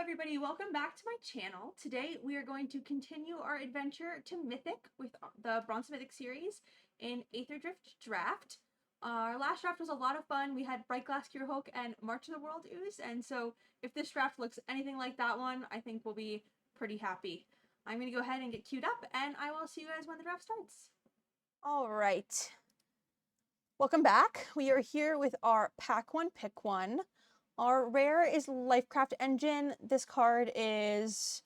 everybody, welcome back to my channel. Today we are going to continue our adventure to Mythic with the Bronze Mythic series in Aetherdraft. Our last draft was a lot of fun. We had Bright Glass Curehook and March of the World Ooze, and so if this draft looks anything like that one, I think we'll be pretty happy. I'm going to go ahead and get queued up, and I will see you guys when the draft starts. All right. Welcome back. We are here with our pack one, pick one. Our rare is Lifecraft Engine. This card is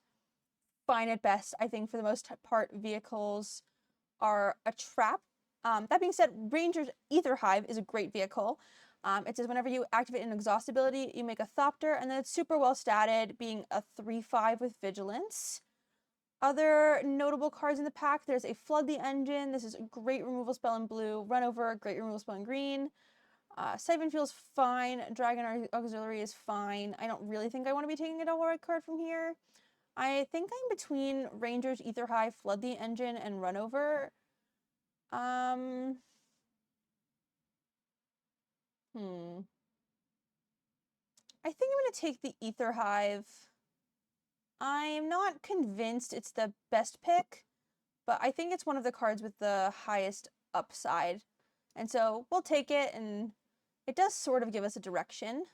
fine at best. I think for the most part, vehicles are a trap. That being said, Ranger's Ether Hive is a great vehicle. It says whenever you activate an exhaust ability, you make a Thopter, and then it's super well statted, being a 3/5 with Vigilance. Other notable cards in the pack, there's a Flood the Engine. This is a great removal spell in blue. Run Over, great removal spell in green. Siphon Fuel's fine. Dragon Auxiliary is fine. I don't really think I want to be taking a double red card from here. I think I'm between Ranger's Ether Hive, Flood the Engine, and Run Over. I think I'm going to take the Ether Hive. I'm not convinced it's the best pick, but I think it's one of the cards with the highest upside. And so we'll take it, and it does sort of give us a direction.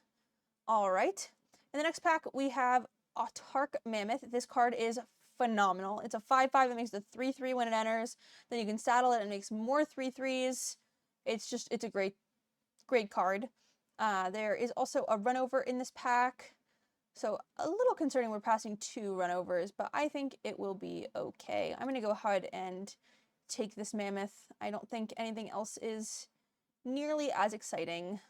All right. In the next pack, we have Autark Mammoth. This card is phenomenal. It's a 5/5 that makes the 3/3 when it enters. Then you can saddle it and makes more 3/3s. It's a great card. There is also a Run Over in this pack. So a little concerning we're passing 2 Run Overs, but I think it will be okay. I'm going to go ahead and take this Mammoth. I don't think anything else is nearly as exciting.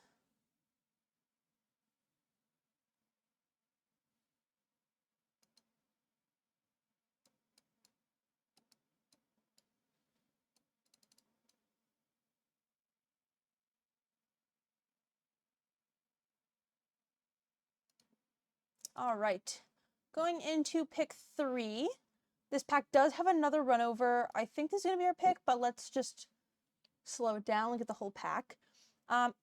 All right, going into pick 3. This pack does have another Run Over. I think this is going to be our pick, but let's just slow it down, look at the whole pack.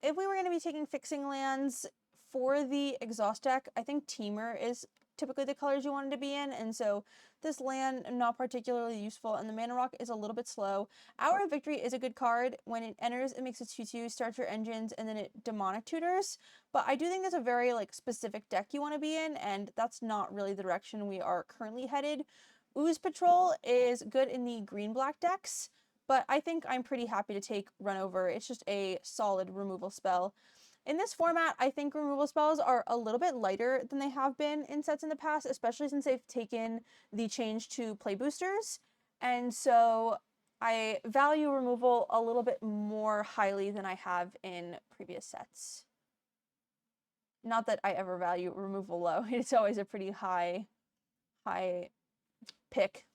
If we were going to be taking fixing lands for the exhaust deck, I think Teamer is typically the colors you wanted to be in, and so this land not particularly useful, and the Mana Rock is a little bit slow. Hour of Victory is a good card. When it enters, it makes a 2/2, starts your engines, and then it demonic tutors, but I do think that's a very specific deck you want to be in, and that's not really the direction we are currently headed. Ooze Patrol is good in the green-black decks, but I think I'm pretty happy to take Run Over. It's just a solid removal spell. In this format, I think removal spells are a little bit lighter than they have been in sets in the past, especially since they've taken the change to play boosters. And so I value removal a little bit more highly than I have in previous sets. Not that I ever value removal low. It's always a pretty high pick.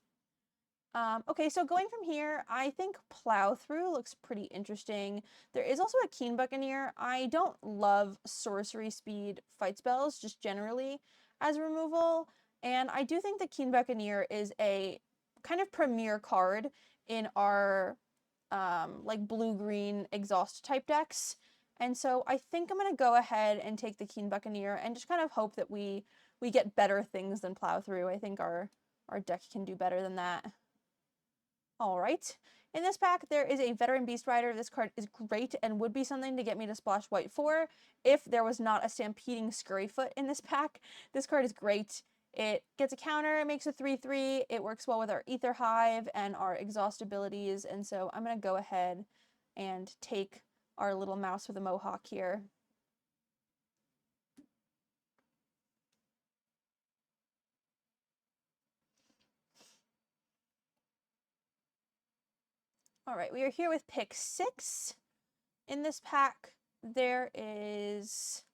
Okay, so going from here, I think Plow Through looks pretty interesting. There is also a Keen Buccaneer. I don't love sorcery speed fight spells, just generally, as removal. And I do think the Keen Buccaneer is a kind of premier card in our blue-green exhaust type decks. And so I think I'm going to go ahead and take the Keen Buccaneer and just kind of hope that we get better things than Plow Through. I think our deck can do better than that. All right. In this pack, there is a Veteran Beast Rider. This card is great and would be something to get me to splash white for if there was not a Stampeding Scurryfoot in this pack. This card is great. It gets a counter, it makes a 3/3, it works well with our Ether Hive and our exhaust abilities, and so I'm going to go ahead and take our little mouse with a mohawk here. All right, we are here with pick 6. In this pack, there is,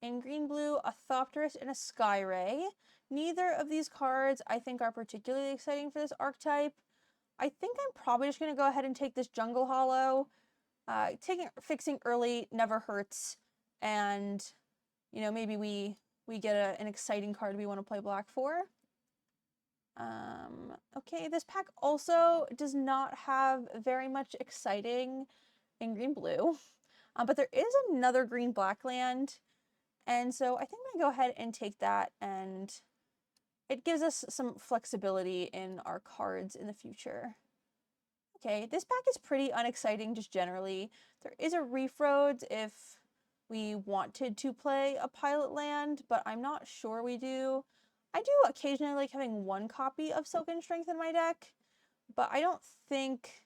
in green-blue, a Thopterus and a Skyray. Neither of these cards I think are particularly exciting for this archetype. I think I'm probably just going to go ahead and take this Jungle Hollow. Fixing early never hurts, and maybe we get an exciting card we want to play black for. Okay, this pack also does not have very much exciting in green-blue, but there is another green-black land, and so I think I'm going to go ahead and take that and it gives us some flexibility in our cards in the future. Okay, this pack is pretty unexciting just generally. There is a Reef Roads if we wanted to play a pilot land, but I'm not sure we do. I do occasionally like having one copy of Silken Strength in my deck, but I don't think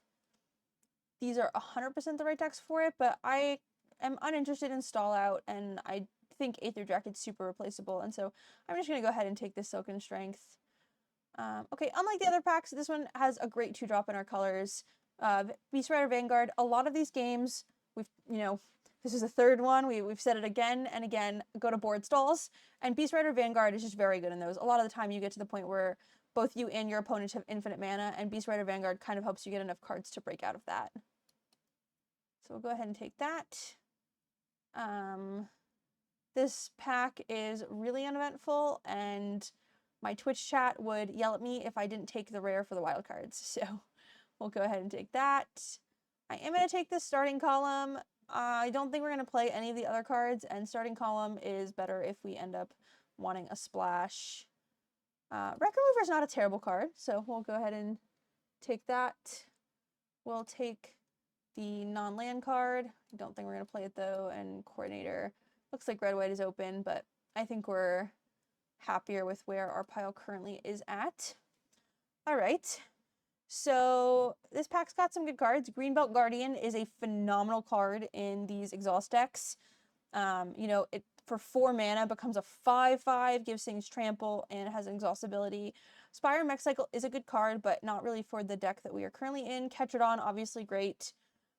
these are 100% the right decks for it, but I am uninterested in Stall Out, and I think Aetherdraft is super replaceable, and so I'm just going to go ahead and take this Silken Strength. Okay, unlike the other packs, this one has a great 2-drop in our colors. Beast Rider Vanguard, a lot of these games, this is the third one, we've said it again and again, go to board stalls, and Beast Rider Vanguard is just very good in those. A lot of the time you get to the point where both you and your opponent have infinite mana, and Beast Rider Vanguard kind of helps you get enough cards to break out of that. So we'll go ahead and take that. This pack is really uneventful, and my Twitch chat would yell at me if I didn't take the rare for the wild cards. So we'll go ahead and take that. I am going to take this starting column. I don't think we're going to play any of the other cards, and starting column is better if we end up wanting a splash. Record Mover is not a terrible card, so we'll go ahead and take that. We'll take the non-land card. I don't think we're going to play it though, and Coordinator. Looks like red-white is open, but I think we're happier with where our pile currently is at. All right, so this pack's got some good cards. Greenbelt Guardian is a phenomenal card in these exhaust decks. It for 4 mana becomes a 5/5, gives things trample, and it has an exhaust ability. Spire Mech Cycle is a good card, but not really for the deck that we are currently in. Ketradon, obviously great.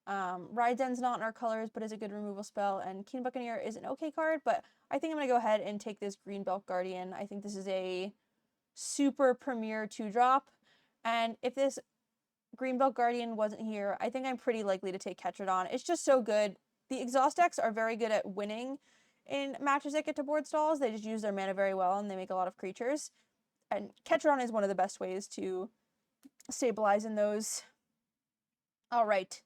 Raiden's not in our colors, but is a good removal spell, and Keen Buccaneer is an okay card, but I think I'm going to go ahead and take this Greenbelt Guardian. I think this is a super premier 2-drop, and if this Greenbelt Guardian wasn't here, I think I'm pretty likely to take Ketradon. It's just so good. The exhaust decks are very good at winning in matches that get to board stalls. They just use their mana very well, and they make a lot of creatures, and Ketradon is one of the best ways to stabilize in those. All right.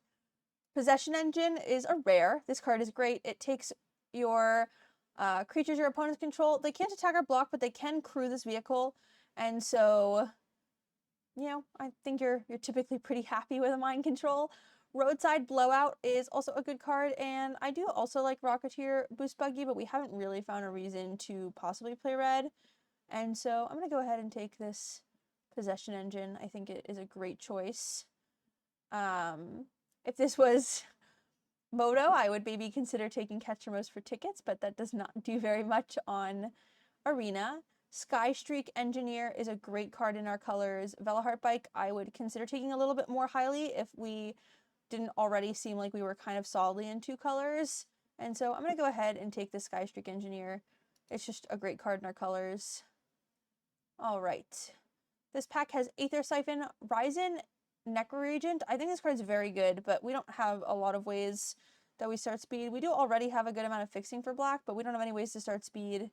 Possession Engine is a rare. This card is great. It takes your creatures your opponents control. They can't attack or block, but they can crew this vehicle. And so, I think you're typically pretty happy with a mind control. Roadside Blowout is also a good card, and I do also like Rocketeer Boost Buggy, but we haven't really found a reason to possibly play red. And so I'm going to go ahead and take this Possession Engine. I think it is a great choice. If this was Moto, I would maybe consider taking Ketchamos for tickets, but that does not do very much on Arena. Sky Streak Engineer is a great card in our colors. Veloheart Bike, I would consider taking a little bit more highly if we didn't already seem like we were kind of solidly in 2 colors. And so I'm going to go ahead and take the Sky Streak Engineer. It's just a great card in our colors. All right. This pack has Aether Siphon, Ryzen, Necroregent. I think this card's very good, but we don't have a lot of ways that we start speed. We do already have a good amount of fixing for black, but we don't have any ways to start speed,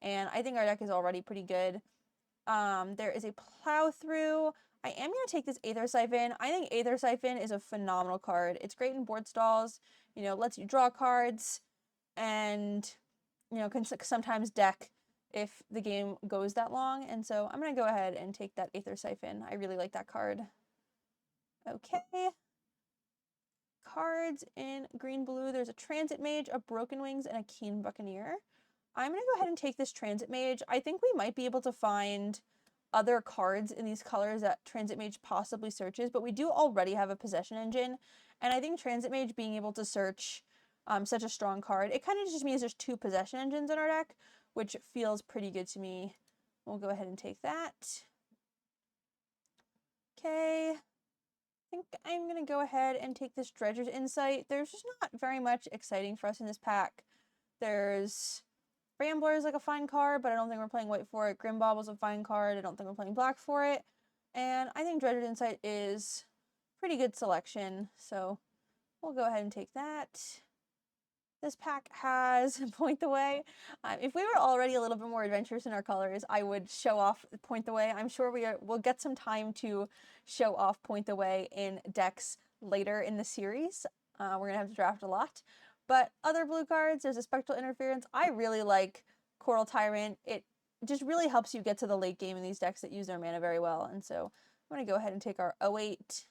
and I think our deck is already pretty good. There is a Plow Through. I am going to take this Aether Siphon. I think Aether Siphon is a phenomenal card. It's great in board stalls, lets you draw cards, and, can sometimes deck if the game goes that long, and so I'm going to go ahead and take that Aether Siphon. I really like that card. Okay. Cards in green-blue. There's a Transit Mage, a Broken Wings, and a Keen Buccaneer. I'm going to go ahead and take this Transit Mage. I think we might be able to find other cards in these colors that Transit Mage possibly searches, but we do already have a Possession Engine, and I think Transit Mage being able to search such a strong card, it kind of just means there's 2 Possession Engines in our deck, which feels pretty good to me. We'll go ahead and take that. Okay. I think I'm going to go ahead and take this Dredger's Insight. There's just not very much exciting for us in this pack. There's Rambler is like a fine card, but I don't think we're playing white for it. Grimbobble's a fine card. I don't think we're playing black for it. And I think Dredger's Insight is pretty good selection, so we'll go ahead and take that. This pack has Point the Way. If we were already a little bit more adventurous in our colors, I would show off Point the Way. I'm sure we'll get some time to show off Point the Way in decks later in the series. We're going to have to draft a lot. But other blue cards, there's a Spectral Interference. I really like Coral Tyrant. It just really helps you get to the late game in these decks that use their mana very well. And so I'm going to go ahead and take our 08.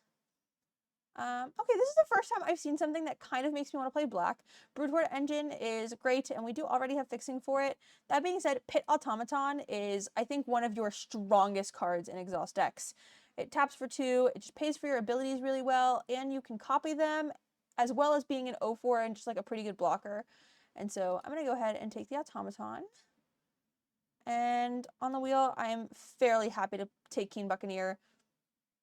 Okay, this is the first time I've seen something that kind of makes me want to play black. Broodhorde Engine is great, and we do already have fixing for it. That being said, Pit Automaton is, I think, one of your strongest cards in Exhaust decks. It taps for 2, it just pays for your abilities really well, and you can copy them, as well as being an 0-4 and just like a pretty good blocker. And so I'm going to go ahead and take the Automaton. And on the wheel, I am fairly happy to take Keen Buccaneer.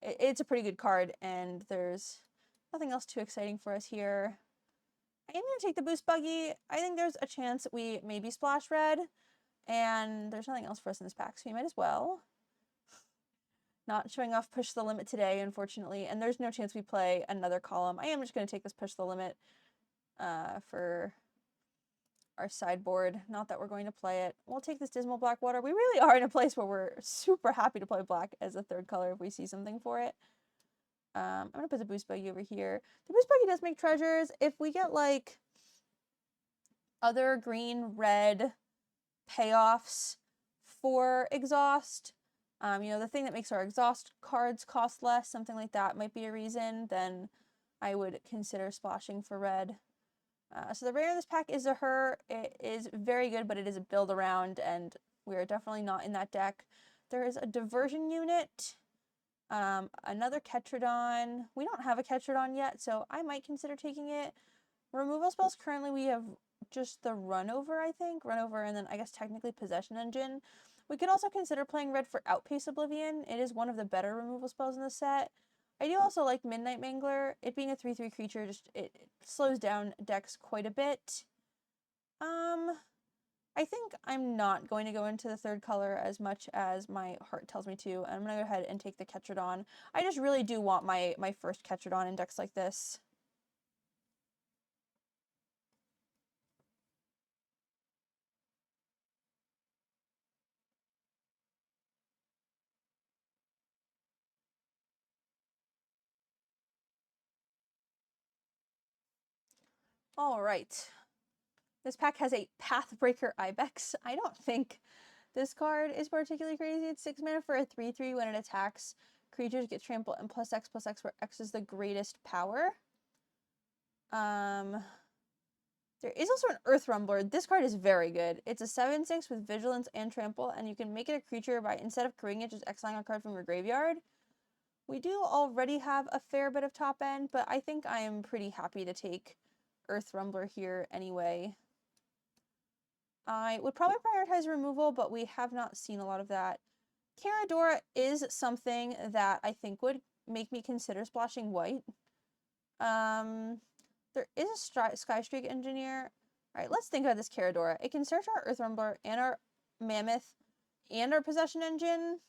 It's a pretty good card, and there's nothing else too exciting for us here. I am going to take the Boost Buggy. I think there's a chance we maybe splash red, and there's nothing else for us in this pack, so we might as well. Not showing off Push the Limit today, unfortunately, and there's no chance we play another column. I am just going to take this Push the Limit for our sideboard. Not that we're going to play it. We'll take this Dismal Blackwater. We really are in a place where we're super happy to play black as a third color if we see something for it. I'm going to put the Boost Buggy over here. The Boost Buggy does make treasures. If we get like other green, red payoffs for exhaust, you know, the thing that makes our exhaust cards cost less, something like that might be a reason, then I would consider splashing for red. So the rare in this pack is a Her. It is very good, but it is a build around, and we are definitely not in that deck. There is a Diversion unit, another Ketradon. We don't have a Ketradon yet, so I might consider taking it. Removal spells, currently we have just the Runover, I think. Runover, and then I guess technically Possession Engine. We could also consider playing red for Outpace Oblivion. It is one of the better removal spells in the set. I do also like Midnight Mangler. It being a 3/3 creature, just it slows down decks quite a bit. I think I'm not going to go into the third color as much as my heart tells me to. I'm going to go ahead and take the Ketradon. I just really do want my first Ketradon in decks like this. All right. This pack has a Pathbreaker Ibex. I don't think this card is particularly crazy. It's 6 mana for a 3/3 when it attacks. Creatures get trampled and +X where X is the greatest power. There is also an Earth Rumbler. This card is very good. It's a 7/6 with Vigilance and Trample, and you can make it a creature by, instead of creating it, just exiling a card from your graveyard. We do already have a fair bit of top end, but I think I am pretty happy to take Earth Rumbler here anyway. I would probably prioritize removal, but we have not seen a lot of that. Caradora is something that I think would make me consider splashing white. There is a Sky Streak Engineer. Alright, let's think about this Caradora. It can search our Earth Rumbler and our Mammoth and our Possession Engine.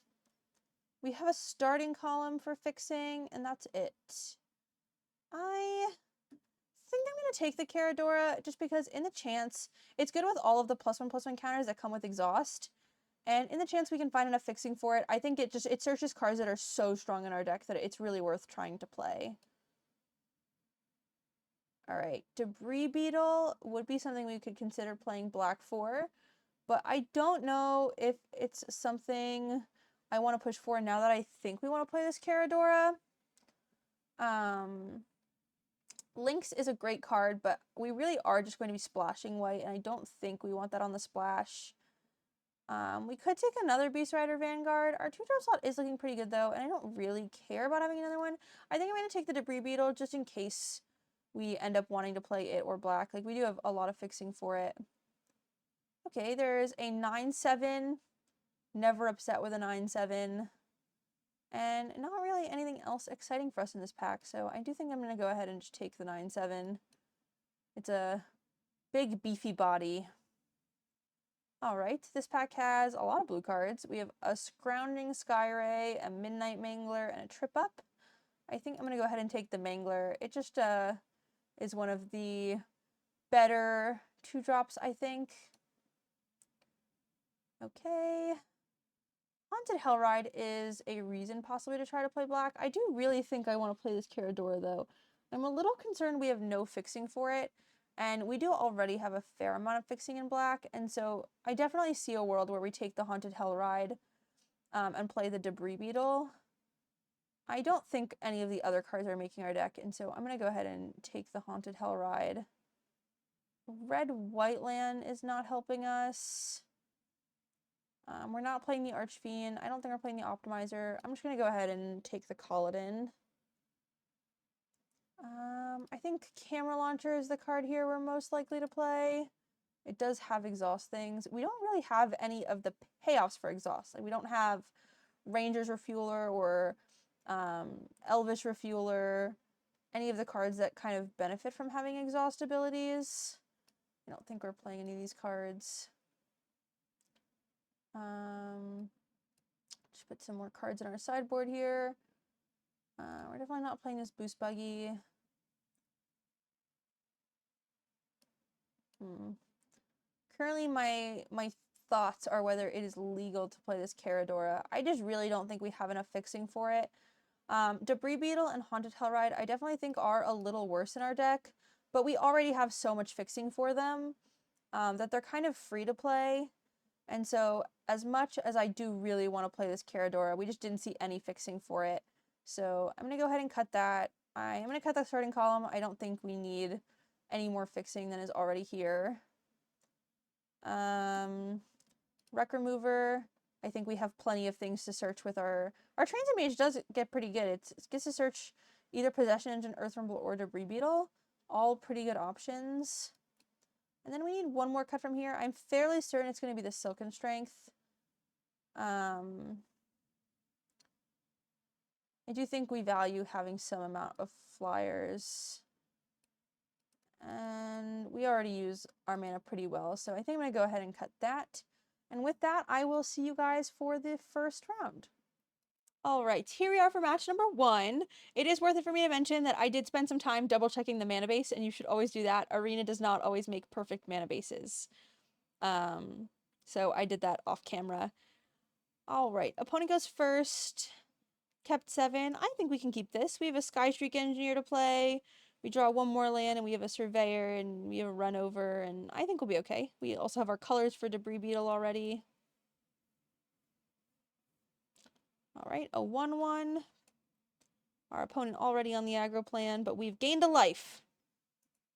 We have a starting column for fixing, and that's it. I think I'm going to take the Caradora just because in the chance, it's good with all of the +1/+1 counters that come with exhaust. And in the chance we can find enough fixing for it, I think it searches cards that are so strong in our deck that it's really worth trying to play. Alright, Debris Beetle would be something we could consider playing black for, but I don't know if it's something I want to push for now that I think we want to play this Caradora. Lynx is a great card, but we really are just going to be splashing white, and I don't think we want that on the splash. We could take another Beast Rider Vanguard. Our 2-drop slot is looking pretty good, though, and I don't really care about having another one. I think I'm going to take the Debris Beetle just in case we end up wanting to play it or black. Like, we do have a lot of fixing for it. Okay, there's a 9/7. Never upset with a 9/7. And not really anything else exciting for us in this pack, so I do think I'm going to go ahead and just take the 9/7. It's a big, beefy body. Alright, this pack has a lot of blue cards. We have a Scrounging Skyray, a Midnight Mangler, and a Trip Up. I think I'm going to go ahead and take the Mangler. It just is one of the better 2-drops, I think. Okay. Haunted Hellride is a reason possibly to try to play black. I do really think I want to play this Caradora, though. I'm a little concerned we have no fixing for it. And we do already have a fair amount of fixing in black, and so I definitely see a world where we take the Haunted Hell Ride and play the Debris Beetle. I don't think any of the other cards are making our deck, and so I'm going to go ahead and take the Haunted Hell Ride. Red-white land is not helping us. We're not playing the Archfiend. I don't think we're playing the Optimizer. I'm just going to go ahead and take the Kaladin. I think Camera Launcher is the card here we're most likely to play. It does have exhaust things. We don't really have any of the payoffs for exhaust. Like, we don't have Ranger's Refueler or Elvish Refueler, any of the cards that kind of benefit from having exhaust abilities. I don't think we're playing any of these cards. Just put some more cards in our sideboard here. We're definitely not playing this Boost Buggy. Currently, my thoughts are whether it is legal to play this Caradora. I just really don't think we have enough fixing for it. Debris Beetle and Haunted Hellride I definitely think are a little worse in our deck, but we already have so much fixing for them that they're kind of free to play. And so as much as I do really want to play this Caradora, we just didn't see any fixing for it. So I'm going to go ahead and cut that. I am going to cut the starting column. I don't think we need any more fixing than is already here. Wreck Remover. I think we have plenty of things to search with our Transit Mage does get pretty good. It gets to search either Possession Engine, Earth Rumble, or Debris Beetle. All pretty good options. And then we need one more cut from here. I'm fairly certain it's going to be the Silken Strength. I do think we value having some amount of flyers. And we already use our mana pretty well, so I think I'm going to go ahead and cut that. And with that, I will see you guys for the first round. All right, here we are for match number 1. It is worth it for me to mention that I did spend some time double checking the mana base, and you should always do that. Arena does not always make perfect mana bases. So I did that off camera. All right, opponent goes first. Kept 7. I think we can keep this. We have a Skystreak Engineer to play. We draw one more land, and we have a Surveyor, and we have a Run Over, and I think we'll be okay. We also have our colors for Debris Beetle already. All right, a 1/1. Our opponent already on the aggro plan, but we've gained a life.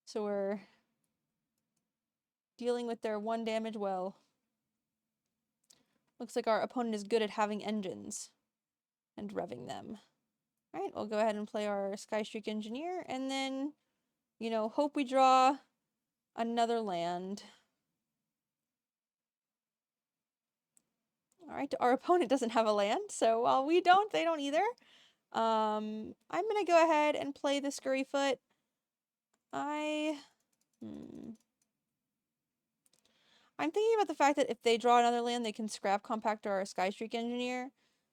So we're dealing with their 1 damage well. Looks like our opponent is good at having engines and revving them. All right, we'll go ahead and play our Skystreak Engineer, and then, you know, hope we draw another land. All right, our opponent doesn't have a land, so while we don't, they don't either. I'm going to go ahead and play the Scurryfoot. I'm thinking about the fact that if they draw another land, they can scrap Compactor or Skystreak Engineer,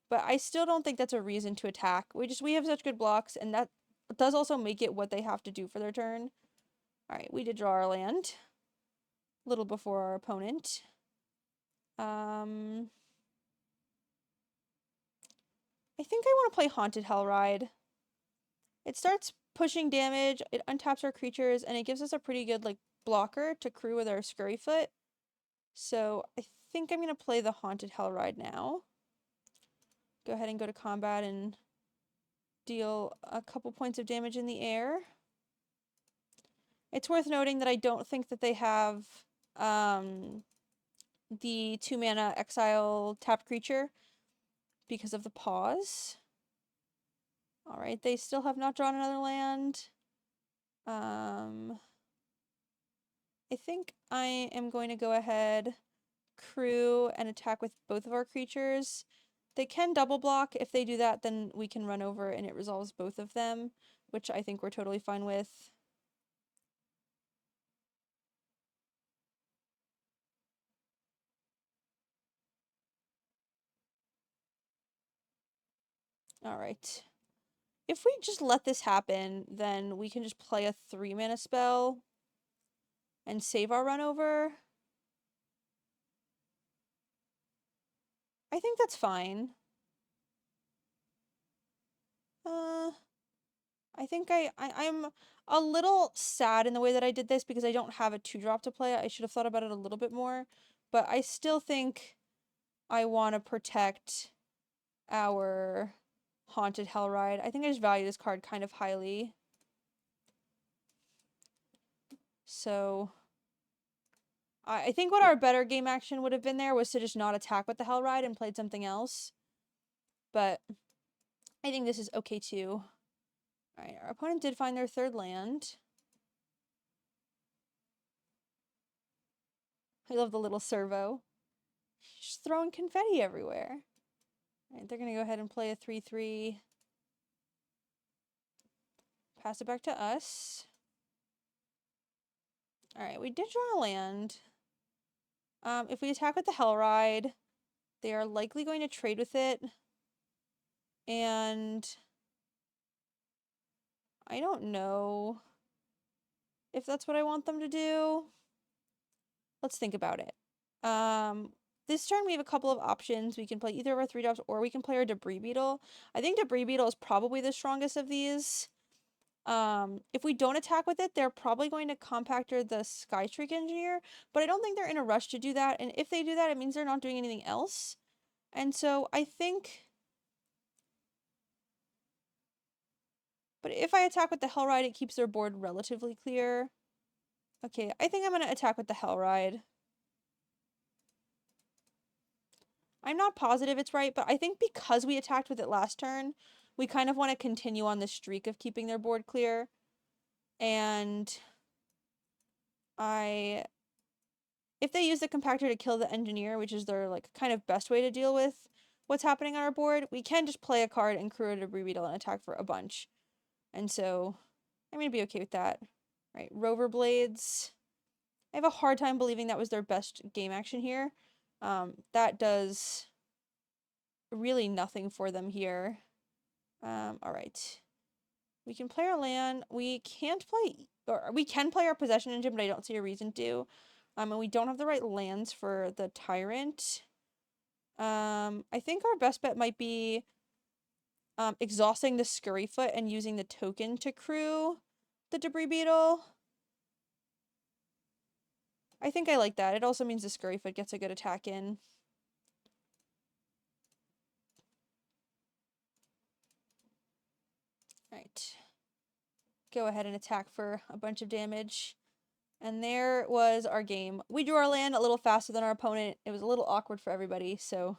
but I still don't think that's a reason to attack. We have such good blocks, and that does also make it what they have to do for their turn. All right, we did draw our land a little before our opponent. I think I want to play Haunted Hellride. It starts pushing damage, it untaps our creatures, and it gives us a pretty good, like, blocker to crew with our Scurryfoot. So I think I'm going to play the Haunted Hellride now. Go ahead and go to combat and deal a couple points of damage in the air. It's worth noting that I don't think that they have the 2-mana exile tapped creature because of the pause. Alright, they still have not drawn another land. I think I am going to go ahead, crew, and attack with both of our creatures. They can double block. If they do that, then we can run over and it resolves both of them, which I think we're totally fine with. Alright. If we just let this happen, then we can just play a 3-mana spell and save our run over. I think that's fine. I think I'm a little sad in the way that I did this because I don't have a 2-drop to play. I should have thought about it a little bit more, but I still think I want to protect our Haunted Hellride. I think I just value this card kind of highly. So I think what our better game action would have been there was to just not attack with the Hellride and played something else. But I think this is okay too. Alright, our opponent did find their 3rd land. I love the little servo. Just throwing confetti everywhere. Alright, they're going to go ahead and play a 3/3. Pass it back to us. Alright, we did draw a land. If we attack with the Hellride, they are likely going to trade with it. And I don't know if that's what I want them to do. Let's think about it. This turn we have a couple of options. We can play either of our 3-drops or we can play our Debris Beetle. I think Debris Beetle is probably the strongest of these. If we don't attack with it, they're probably going to compactor the Skystreak Engineer, but I don't think they're in a rush to do that, and if they do that, it means they're not doing anything else. And so I think... But if I attack with the Hellride, it keeps their board relatively clear. Okay, I think I'm going to attack with the Hellride. I'm not positive it's right, but I think because we attacked with it last turn, we kind of want to continue on the streak of keeping their board clear. And if they use the compactor to kill the engineer, which is their like kind of best way to deal with what's happening on our board, we can just play a card and crew a Debris Beetle and attack for a bunch. And so I'm going to be okay with that. Right, Rover Blades. I have a hard time believing that was their best game action here. That does really nothing for them here. Alright. We can play our land. We can't play... Or we can play our Possession Engine, but I don't see a reason to. And we don't have the right lands for the Tyrant. I think our best bet might be exhausting the Scurryfoot and using the token to crew the Debris Beetle. I think I like that. It also means the Scurryfoot gets a good attack in. Right. Go ahead and attack for a bunch of damage. And there was our game. We drew our land a little faster than our opponent. It was a little awkward for everybody, so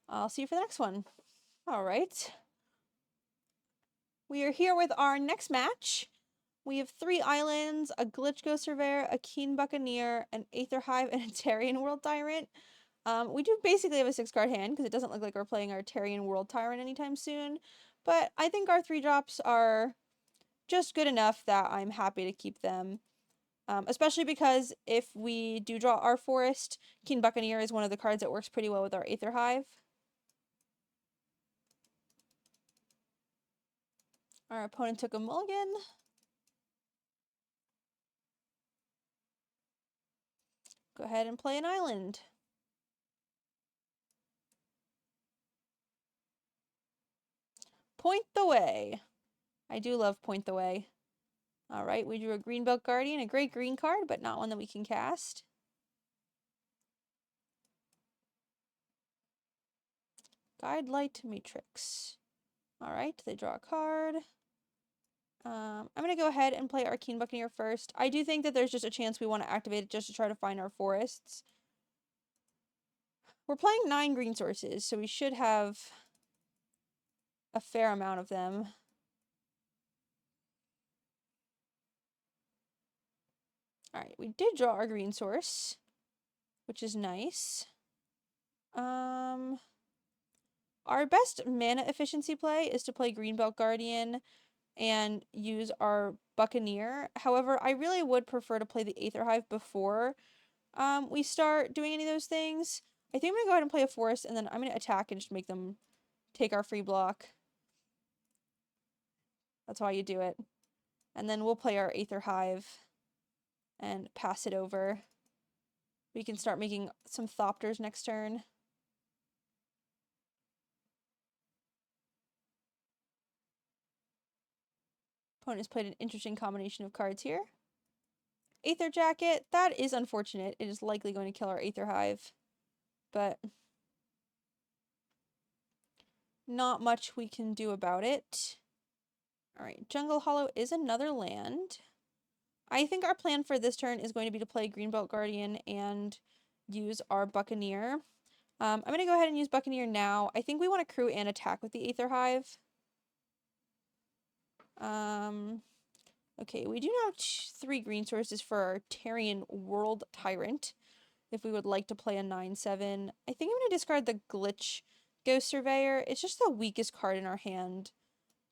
I'll see you for the next one. Alright. We are here with our next match. We have 3 islands, a Glitch Ghost Surveyor, a Keen Buccaneer, an Aether Hive, and a Tarian World Tyrant. We do basically have a 6-card hand because it doesn't look like we're playing our Tarian World Tyrant anytime soon. But I think our 3-drops are just good enough that I'm happy to keep them. Especially because if we do draw our forest, Keen Buccaneer is one of the cards that works pretty well with our Aether Hive. Our opponent took a mulligan. Go ahead and play an island. Point the Way. I do love Point the Way. Alright, we drew a Greenbelt Guardian, a great green card, but not one that we can cast. Guide Light Matrix. Alright, they draw a card. I'm going to go ahead and play our Keen Buccaneer first. I do think that there's just a chance we want to activate it just to try to find our forests. We're playing 9 green sources, so we should have a fair amount of them. Alright, we did draw our green source, which is nice. Our best mana efficiency play is to play Greenbelt Guardian and use our Buccaneer. However, I really would prefer to play the Aether Hive before we start doing any of those things. I think I'm going to go ahead and play a forest, and then I'm going to attack and just make them take our free block. That's how you do it. And then we'll play our Aether Hive and pass it over. We can start making some Thopters next turn. opponent has played an interesting combination of cards here. Aether Jacket, that is unfortunate. It is likely going to kill our Aether Hive, but not much we can do about it. Alright, Jungle Hollow is another land. I think our plan for this turn is going to be to play Greenbelt Guardian and use our Buccaneer. I'm going to go ahead and use Buccaneer now. I think we want to crew and attack with the Aether Hive. Okay, we do have 3 green sources for our Tarian World Tyrant, if we would like to play a 9/7. I think I'm going to discard the Glitch Ghost Surveyor. It's just the weakest card in our hand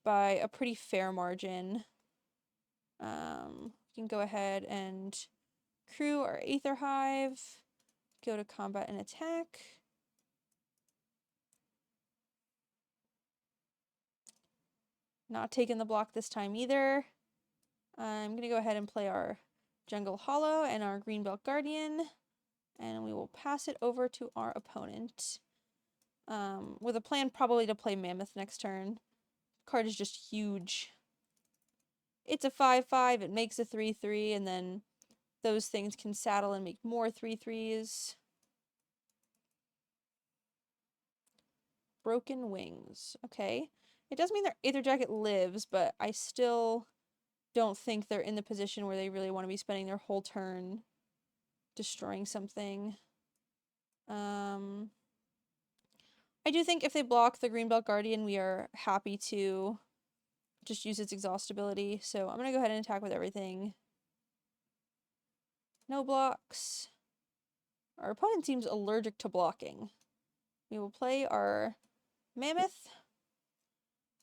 by a pretty fair margin. We can go ahead and crew our Aether Hive, go to combat and attack. Not taking the block this time either. I'm going to go ahead and play our Jungle Hollow and our Greenbelt Guardian, and we will pass it over to our opponent. With a plan probably to play Mammoth next turn. Card is just huge. It's a 5/5, it makes a 3/3, and then those things can saddle and make more 3/3s. Broken Wings. Okay. It does mean their Aether Jacket lives, but I still don't think they're in the position where they really want to be spending their whole turn destroying something. I do think if they block the Greenbelt Guardian, we are happy to just use its exhaustibility. So I'm going to go ahead and attack with everything. No blocks. Our opponent seems allergic to blocking. We will play our Mammoth.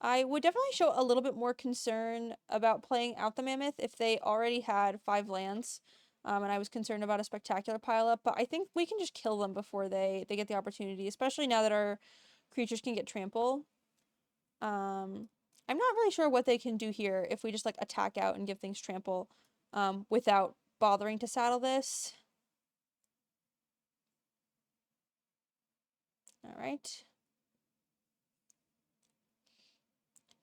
I would definitely show a little bit more concern about playing out the Mammoth if they already had 5 lands, and I was concerned about a spectacular pileup, but I think we can just kill them before they get the opportunity, especially now that our creatures can get trample. I'm not really sure what they can do here if we just like attack out and give things trample without bothering to saddle this. Alright.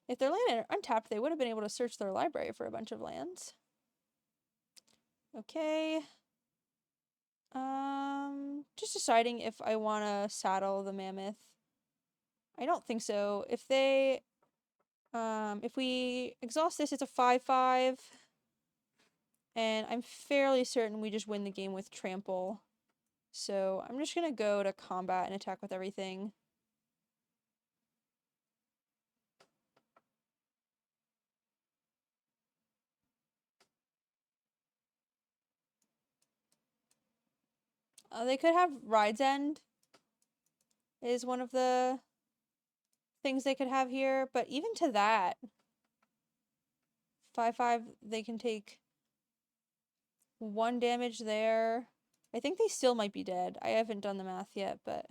If their land are untapped, they would have been able to search their library for a bunch of lands. Okay. Just deciding if I want to saddle the Mammoth. I don't think so. If they, if we exhaust this, it's a 5/5. And I'm fairly certain we just win the game with trample. So I'm just going to go to combat and attack with everything. They could have Ride's End is one of the things they could have here, but even to that, 5/5, they can take 1 damage there. I think they still might be dead. I haven't done the math yet, but...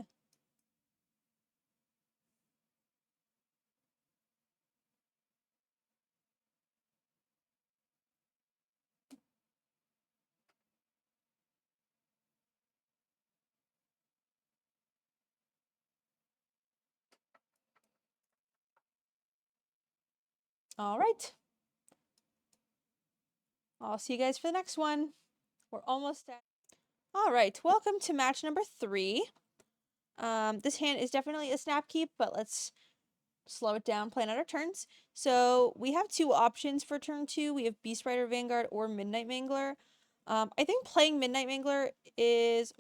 Alright. I'll see you guys for the next one. We're almost at... Alright, welcome to match number 3. This hand is definitely a snap keep, but let's slow it down, plan out our turns. So we have 2 options for turn 2. We have Beast Rider Vanguard or Midnight Mangler. I think playing Midnight Mangler is...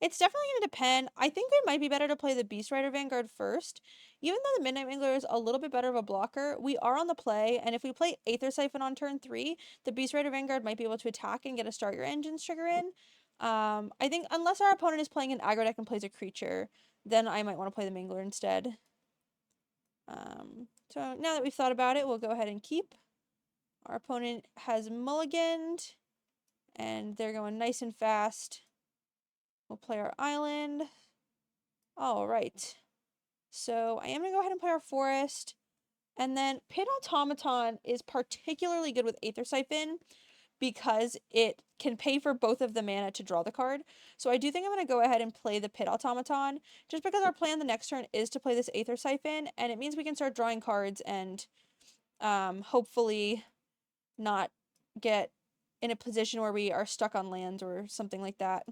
It's definitely going to depend. I think it might be better to play the Beast Rider Vanguard first. Even though the Midnight Mangler is a little bit better of a blocker, we are on the play, and if we play Aether Siphon on turn 3, the Beast Rider Vanguard might be able to attack and get a Start Your Engines trigger in. I think unless our opponent is playing an aggro deck and plays a creature, then I might want to play the Mangler instead. So now that we've thought about it, we'll go ahead and keep. Our opponent has mulliganed, and they're going nice and fast. We'll play our island. Alright. So I am going to go ahead and play our forest. And then Pit Automaton is particularly good with Aether Siphon because it can pay for both of the mana to draw the card. So I do think I'm going to go ahead and play the Pit Automaton just because our plan the next turn is to play this Aether Siphon, and it means we can start drawing cards and hopefully not get in a position where we are stuck on lands or something like that.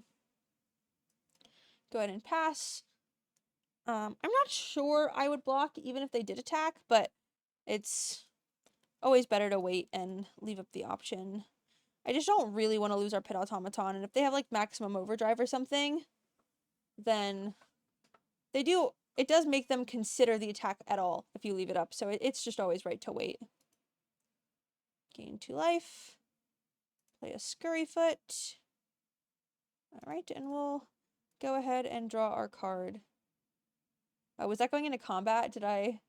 Go ahead and pass. I'm not sure I would block even if they did attack, but it's always better to wait and leave up the option. I just don't really want to lose our Pit Automaton, and if they have like maximum overdrive or something, then it does make them consider the attack at all if you leave it up, so it's just always right to wait. Gain 2 life. Play a Scurryfoot. Alright, and we'll go ahead and draw our card. Oh, was that going into combat? Did I?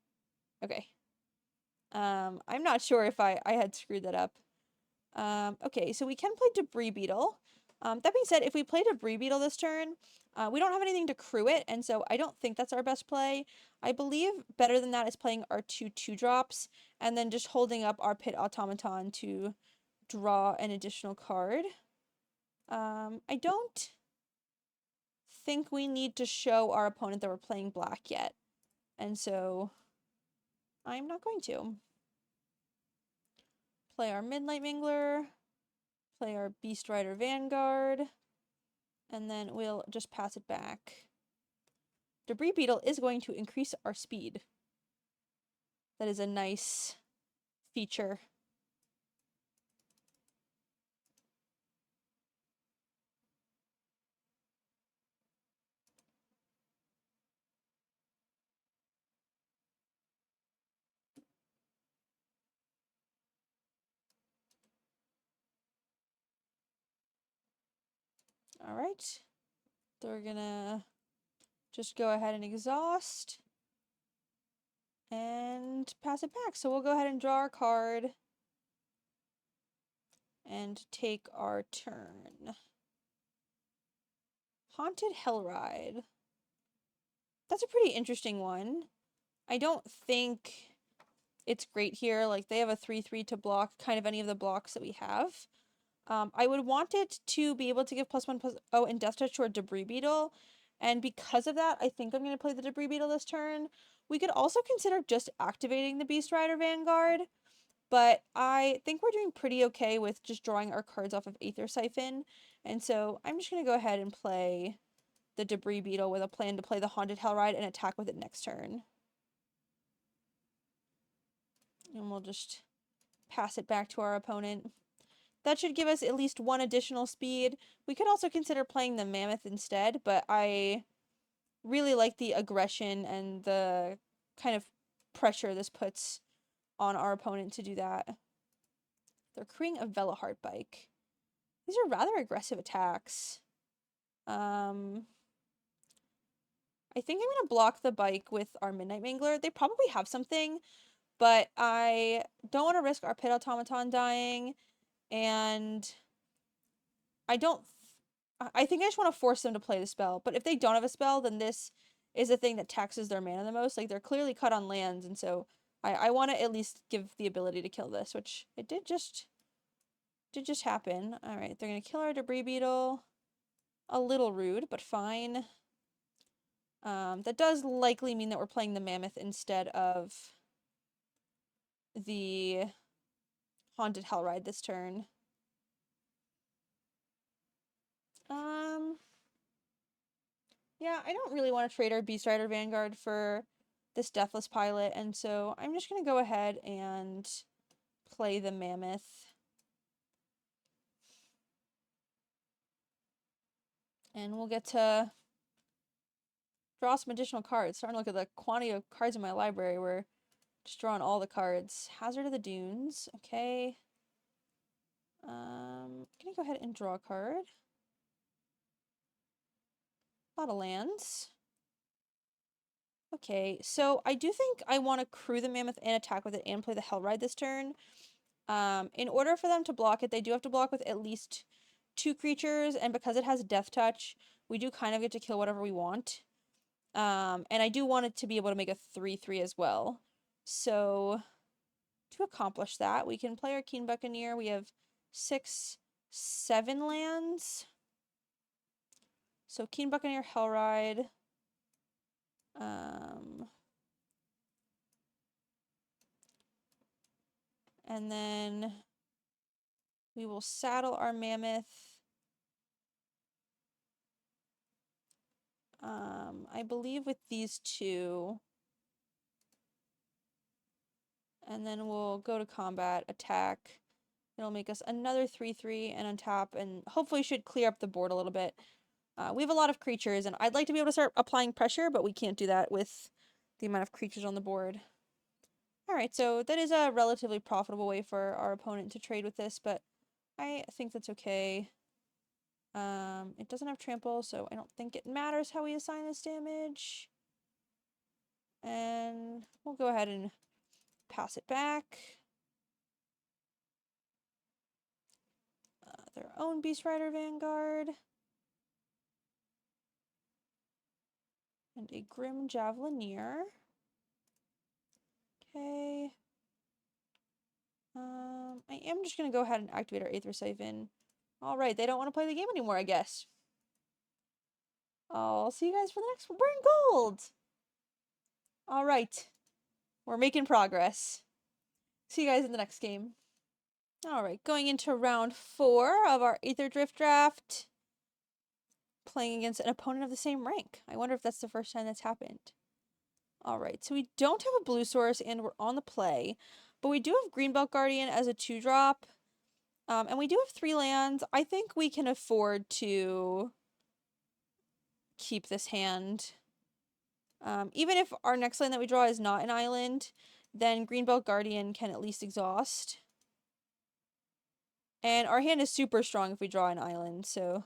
Okay. I'm not sure if I had screwed that up. Okay, so we can play Debris Beetle. That being said, if we play Debris Beetle this turn, we don't have anything to crew it, and so I don't think that's our best play. I believe better than that is playing our 2/2 drops, and then just holding up our Pit Automaton to draw an additional card. I don't think we need to show our opponent that we're playing black yet, and so I'm not going to. Play our Midnight Mingler, play our Beast Rider Vanguard, and then we'll just pass it back. Debris Beetle is going to increase our speed. That is a nice feature. Alright. They're gonna just go ahead and exhaust and pass it back. So we'll go ahead and draw our card and take our turn. Haunted Hellride. That's a pretty interesting one. I don't think it's great here. Like, they have a 3/3 to block kind of any of the blocks that we have. I would want it to be able to give +1/+0 and Death Touch to our Debris Beetle, and because of that, I think I'm going to play the Debris Beetle this turn. We could also consider just activating the Beast Rider Vanguard, but I think we're doing pretty okay with just drawing our cards off of Aether Siphon, and so I'm just going to go ahead and play the Debris Beetle with a plan to play the Haunted Hellride and attack with it next turn. And we'll just pass it back to our opponent. That should give us at least 1 additional speed. We could also consider playing the Mammoth instead, but I really like the aggression and the kind of pressure this puts on our opponent to do that. They're crewing a Velahart Bike. These are rather aggressive attacks. I think I'm going to block the bike with our Midnight Mangler. They probably have something, but I don't want to risk our Pit Automaton dying, and I think I just want to force them to play the spell, but if they don't have a spell, then this is the thing that taxes their mana the most. Like, they're clearly cut on lands, and so I want to at least give the ability to kill this, which it did just happen. Alright, they're going to kill our Debris Beetle. A little rude, but fine. That does likely mean that we're playing the Mammoth instead of the Haunted Hellride this turn. Yeah, I don't really want to trade our Beast Rider Vanguard for this Deathless Pilot, and so I'm just going to go ahead and play the Mammoth. And we'll get to draw some additional cards. Starting to look at the quantity of cards in my library. We're just drawing all the cards. Hazard of the Dunes. Okay. Gonna go ahead and draw a card. A lot of lands. Okay, so I do think I want to crew the Mammoth and attack with it and play the Hellride this turn. In order for them to block it, they do have to block with at least 2 creatures, and because it has Death Touch, we do kind of get to kill whatever we want. And I do want it to be able to make a 3/3 as well. So, to accomplish that, we can play our Keen Buccaneer. We have 6, 7 lands. So, Keen Buccaneer, Hellride. And then we will saddle our mammoth. I believe with these two. And then we'll go to combat, attack. It'll make us another 3/3 and untap, and hopefully should clear up the board a little bit. We have a lot of creatures, and I'd like to be able to start applying pressure, but we can't do that with the amount of creatures on the board. Alright, so that is a relatively profitable way for our opponent to trade with this, but I think that's okay. It doesn't have trample, so I don't think it matters how we assign this damage. And we'll go ahead and pass it back. Their own Beast Rider Vanguard. And a Grim Javelineer. Okay. I am just going to go ahead and activate our Aether Siphon. Alright, they don't want to play the game anymore, I guess. I'll see you guys for the next one. We're in gold! Alright. We're making progress. See you guys in the next game. Alright, going into round 4 of our Aetherdraft draft. Playing against an opponent of the same rank. I wonder if that's the first time that's happened. Alright, so we don't have a blue source and we're on the play. But we do have Greenbelt Guardian as a 2-drop. And we do have 3 lands. I think we can afford to keep this hand. Even if our next land that we draw is not an island, then Greenbelt Guardian can at least exhaust. And our hand is super strong if we draw an island, so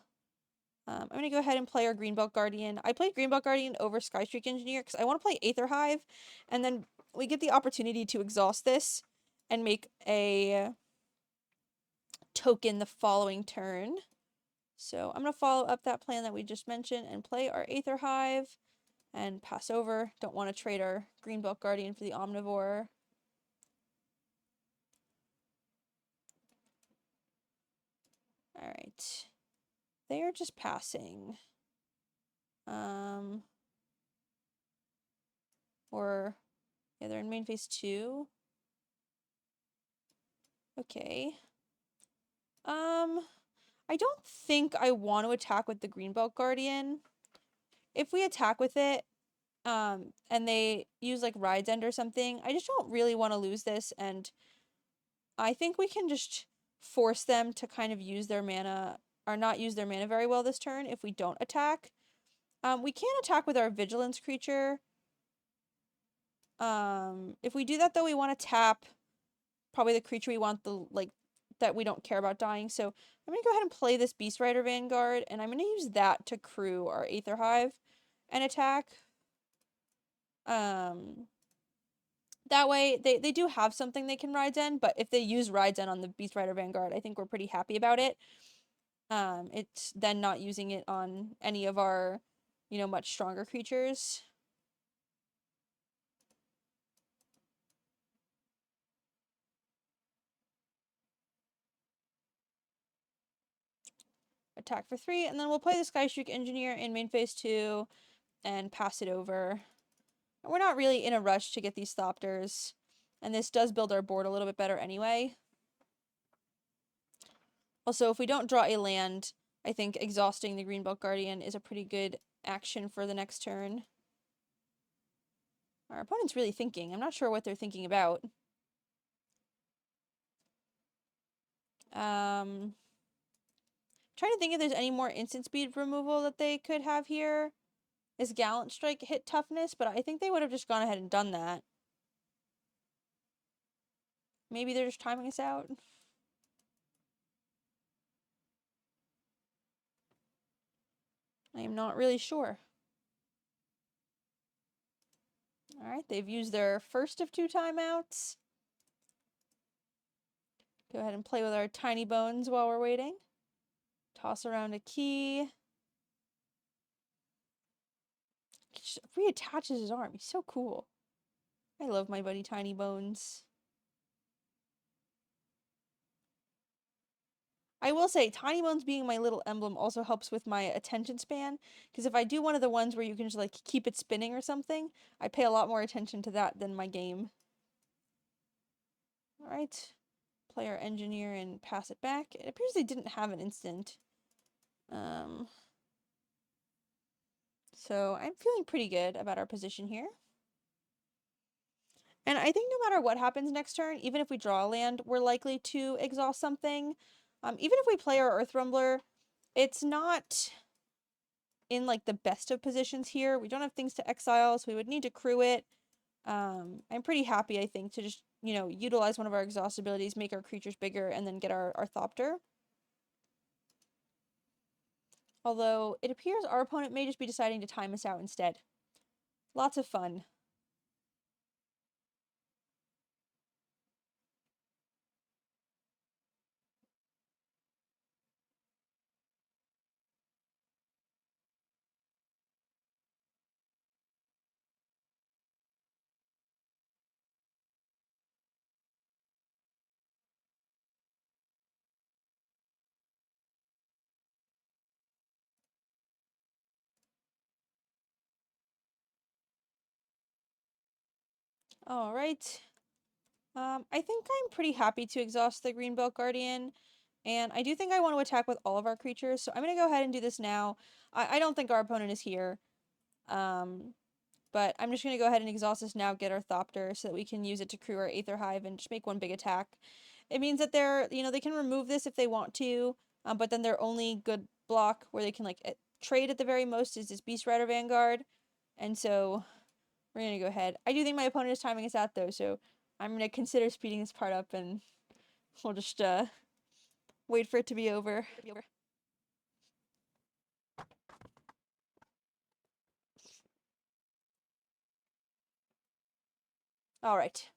I'm going to go ahead and play our Greenbelt Guardian. I played Greenbelt Guardian over Skystreak Engineer because I want to play Aether Hive, and then we get the opportunity to exhaust this and make a token the following turn. So I'm going to follow up that plan that we just mentioned and play our Aether Hive and pass over. Don't want to trade our Greenbelt Guardian for the Omnivore. Alright. They are just passing. Or, yeah, they're in main phase 2. Okay. I don't think I want to attack with the Greenbelt Guardian. If we attack with it, and they use like Ride's End or something, I just don't really want to lose this, and I think we can just force them to kind of use their mana, or not use their mana very well this turn if we don't attack. We can attack with our Vigilance creature. If we do that though, we want to tap probably the creature we want that we don't care about dying. So I'm going to go ahead and play this Beast Rider Vanguard, and I'm going to use that to crew our Aether Hive and attack. That way, they do have something they can Ride's End, but if they use Ride's End on the Beast Rider Vanguard, I think we're pretty happy about it. It's then not using it on any of our, much stronger creatures. Attack for 3, and then we'll play the Skystreak Engineer in main phase 2 and pass it over. We're not really in a rush to get these Thopters, and this does build our board a little bit better anyway. Also, if we don't draw a land, I think exhausting the Greenbelt Guardian is a pretty good action for the next turn. Our opponent's really thinking. I'm not sure what they're thinking about. Trying to think if there's any more instant speed removal that they could have here. Is Gallant Strike hit toughness? But I think they would have just gone ahead and done that. Maybe they're just timing us out. I am not really sure. Alright, they've used their first of 2 timeouts. Go ahead and play with our tiny bones while we're waiting. Toss around a key. He just reattaches his arm. He's so cool. I love my buddy Tiny Bones. I will say, Tiny Bones being my little emblem also helps with my attention span, because if I do one of the ones where you can just, like, keep it spinning or something, I pay a lot more attention to that than my game. Alright. Play our engineer and pass it back. It appears they didn't have an instant. So I'm feeling pretty good about our position here. And I think no matter what happens next turn, even if we draw a land, we're likely to exhaust something. Even if we play our Earth Rumbler, it's not in like the best of positions here. We don't have things to exile, so we would need to crew it. I'm pretty happy, I think, to just, you know, utilize one of our exhaust abilities, make our creatures bigger, and then get our Thopter. Although, it appears our opponent may just be deciding to time us out instead. Lots of fun. Alright. I think I'm pretty happy to exhaust the Greenbelt Guardian. And I do think I want to attack with all of our creatures, so I'm going to go ahead and do this now. I don't think our opponent is here. But I'm just going to go ahead and exhaust this now, get our Thopter, so that we can use it to crew our Aether Hive and just make one big attack. It means that they're, you know, they can remove this if they want to, but then their only good block where they can, like, trade at the very most is this Beast Rider Vanguard. And so we're going to go ahead. I do think my opponent is timing us out, though, so I'm going to consider speeding this part up, and we'll just, wait for it to be over. Alright.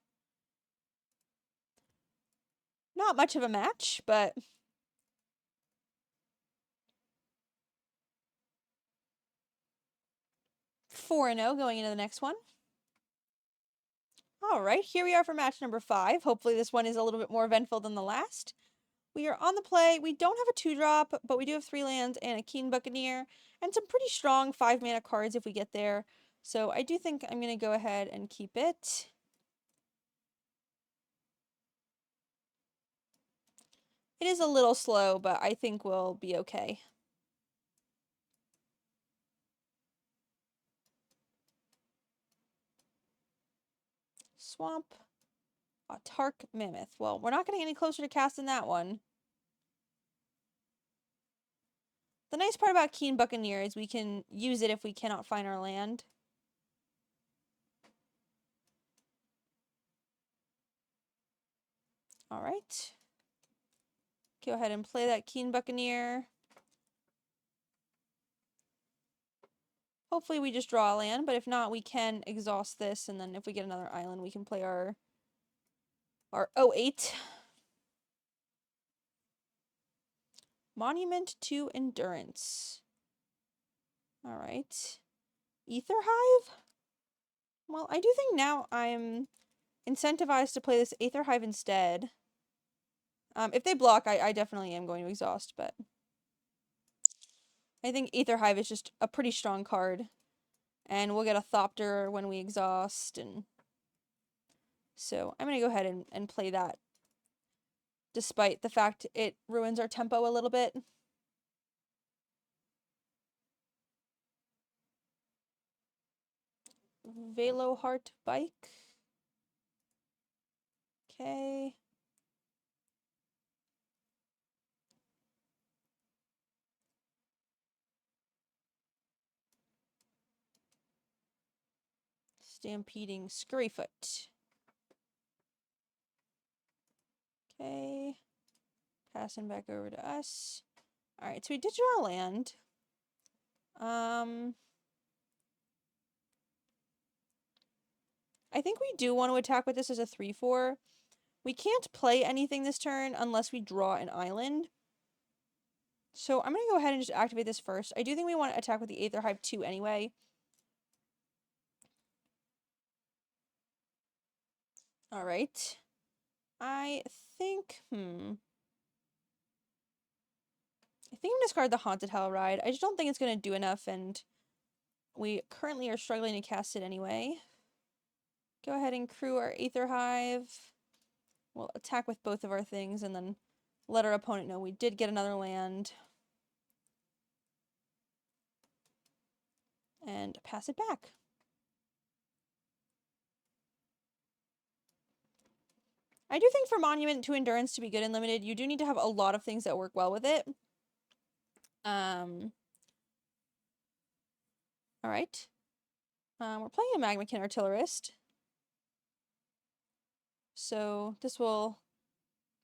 Not much of a match, but 4-0 going into the next one. Alright, here we are for match number 5. Hopefully this one is a little bit more eventful than the last. We are on the play. We don't have a 2-drop, but we do have 3 lands and a Keen Buccaneer, and some pretty strong 5-mana cards if we get there. So I do think I'm going to go ahead and keep it. It is a little slow, but I think we'll be okay. Swamp. A Tark Mammoth. Well, we're not going to get any closer to casting that one. The nice part about Keen Buccaneer is we can use it if we cannot find our land. Alright. Go ahead and play that Keen Buccaneer. Hopefully we just draw a land, but if not, we can exhaust this, and then if we get another island, we can play our 08. Monument to Endurance. Alright. Aether Hive? Well, I do think now I'm incentivized to play this Aether Hive instead. If they block, I definitely am going to exhaust, but I think Aether Hive is just a pretty strong card. And we'll get a Thopter when we exhaust, and so I'm going to go ahead and play that, despite the fact it ruins our tempo a little bit. Veloheart Bike. Okay. Stampeding Scurryfoot. Okay. Passing back over to us. Alright, so we did draw a land. I think we do want to attack with this as a 3-4. We can't play anything this turn unless we draw an island. So I'm going to go ahead and just activate this first. I do think we want to attack with the Aether Hive 2 anyway. Alright. I think, I think I'm going to discard the Haunted Hell Ride. I just don't think it's going to do enough, and we currently are struggling to cast it anyway. Go ahead and crew our Aether Hive. We'll attack with both of our things and then let our opponent know we did get another land. And pass it back. I do think for Monument to Endurance to be good and limited, you do need to have a lot of things that work well with it. Alright. We're playing a Magmakin Artillerist. So this will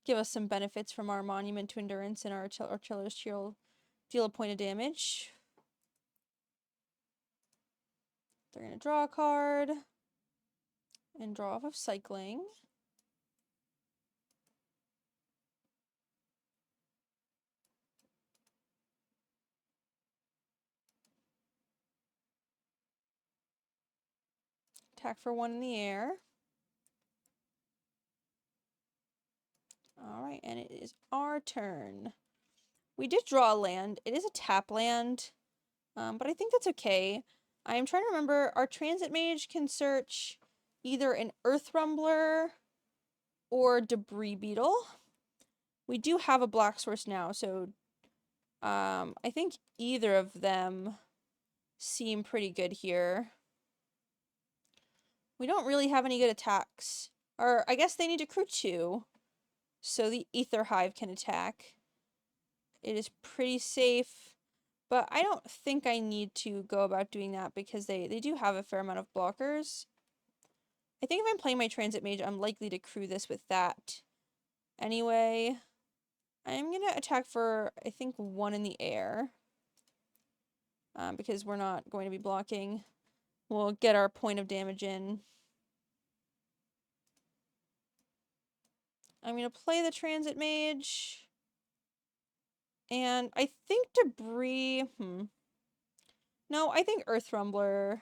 give us some benefits from our Monument to Endurance, and our Artillerist here will deal a point of damage. They're going to draw a card and draw off of Cycling. Attack for 1 in the air. Alright, and it is our turn. We did draw a land. It is a tap land, but I think that's okay. I am trying to remember, our Transit Mage can search either an Earth Rumbler or Debris Beetle. We do have a black source now, so I think either of them seem pretty good here. We don't really have any good attacks. Or, I guess they need to crew 2, so the Ether Hive can attack. It is pretty safe, but I don't think I need to go about doing that because they do have a fair amount of blockers. I think if I'm playing my Transit Mage, I'm likely to crew this with that. Anyway, I'm going to attack for, I think, 1 in the air. Because we're not going to be blocking. We'll get our point of damage in. I'm going to play the Transit Mage. And I think Debris... No, I think Earth Rumbler.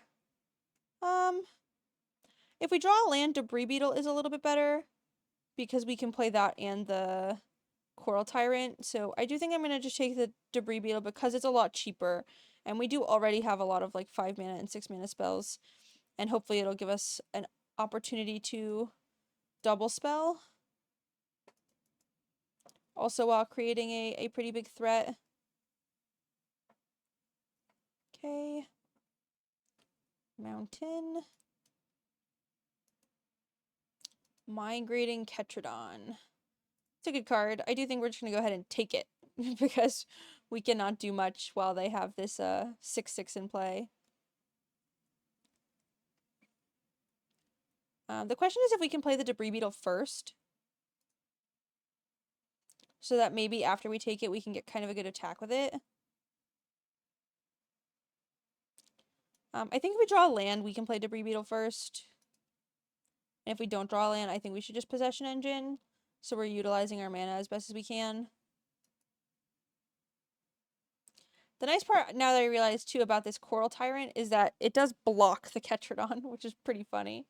If we draw a land, Debris Beetle is a little bit better. Because we can play that and the Coral Tyrant. So I do think I'm going to just take the Debris Beetle because it's a lot cheaper. And we do already have a lot of like 5 mana and 6 mana spells. And hopefully it'll give us an opportunity to double spell. Also while creating a pretty big threat. Okay. Mountain. Migrating Ketradon. It's a good card. I do think we're just going to go ahead and take it. Because we cannot do much while they have this 6/6 in play. The question is if we can play the Debris Beetle first. So that maybe after we take it, we can get kind of a good attack with it. I think if we draw a land, we can play Debris Beetle first. And if we don't draw a land, I think we should just Possession Engine. So we're utilizing our mana as best as we can. The nice part, now that I realize too about this Coral Tyrant, is that it does block the Ketradon, which is pretty funny.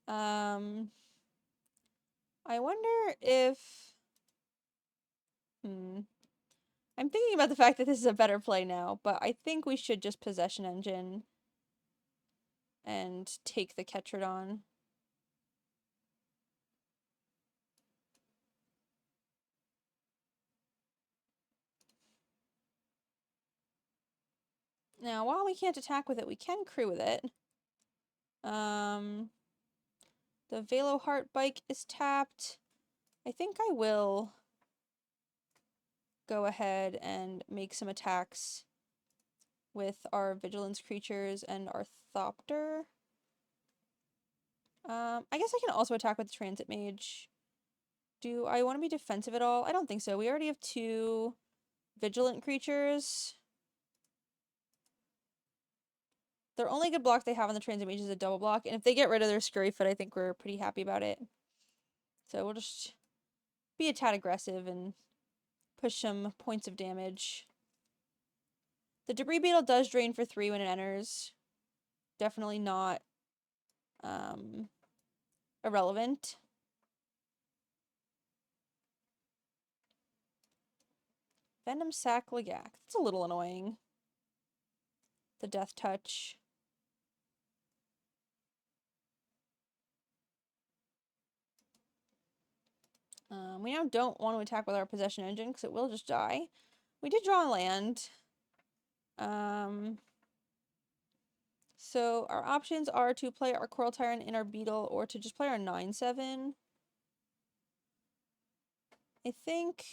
I wonder if... I'm thinking about the fact that this is a better play now, but I think we should just Possession Engine and take the Ketradon. Now, while we can't attack with it, we can crew with it. The Velo Heart Bike is tapped. I think I will go ahead and make some attacks with our Vigilance creatures and our Thopter. I guess I can also attack with the Transit Mage. Do I want to be defensive at all? I don't think so. We already have 2 Vigilant creatures. Their only good block they have on the Transit Mage is a double block, and if they get rid of their Scurryfoot, I think we're pretty happy about it. So we'll just be a tad aggressive and push some points of damage. The Debris Beetle does drain for 3 when it enters. Definitely not irrelevant. Venom Sac Lagac. That's a little annoying. The Death Touch. We now don't want to attack with our possession engine because it will just die. We did draw a land. So our options are to play our Coral Tyrant in our Beetle or to just play our 9/7. I think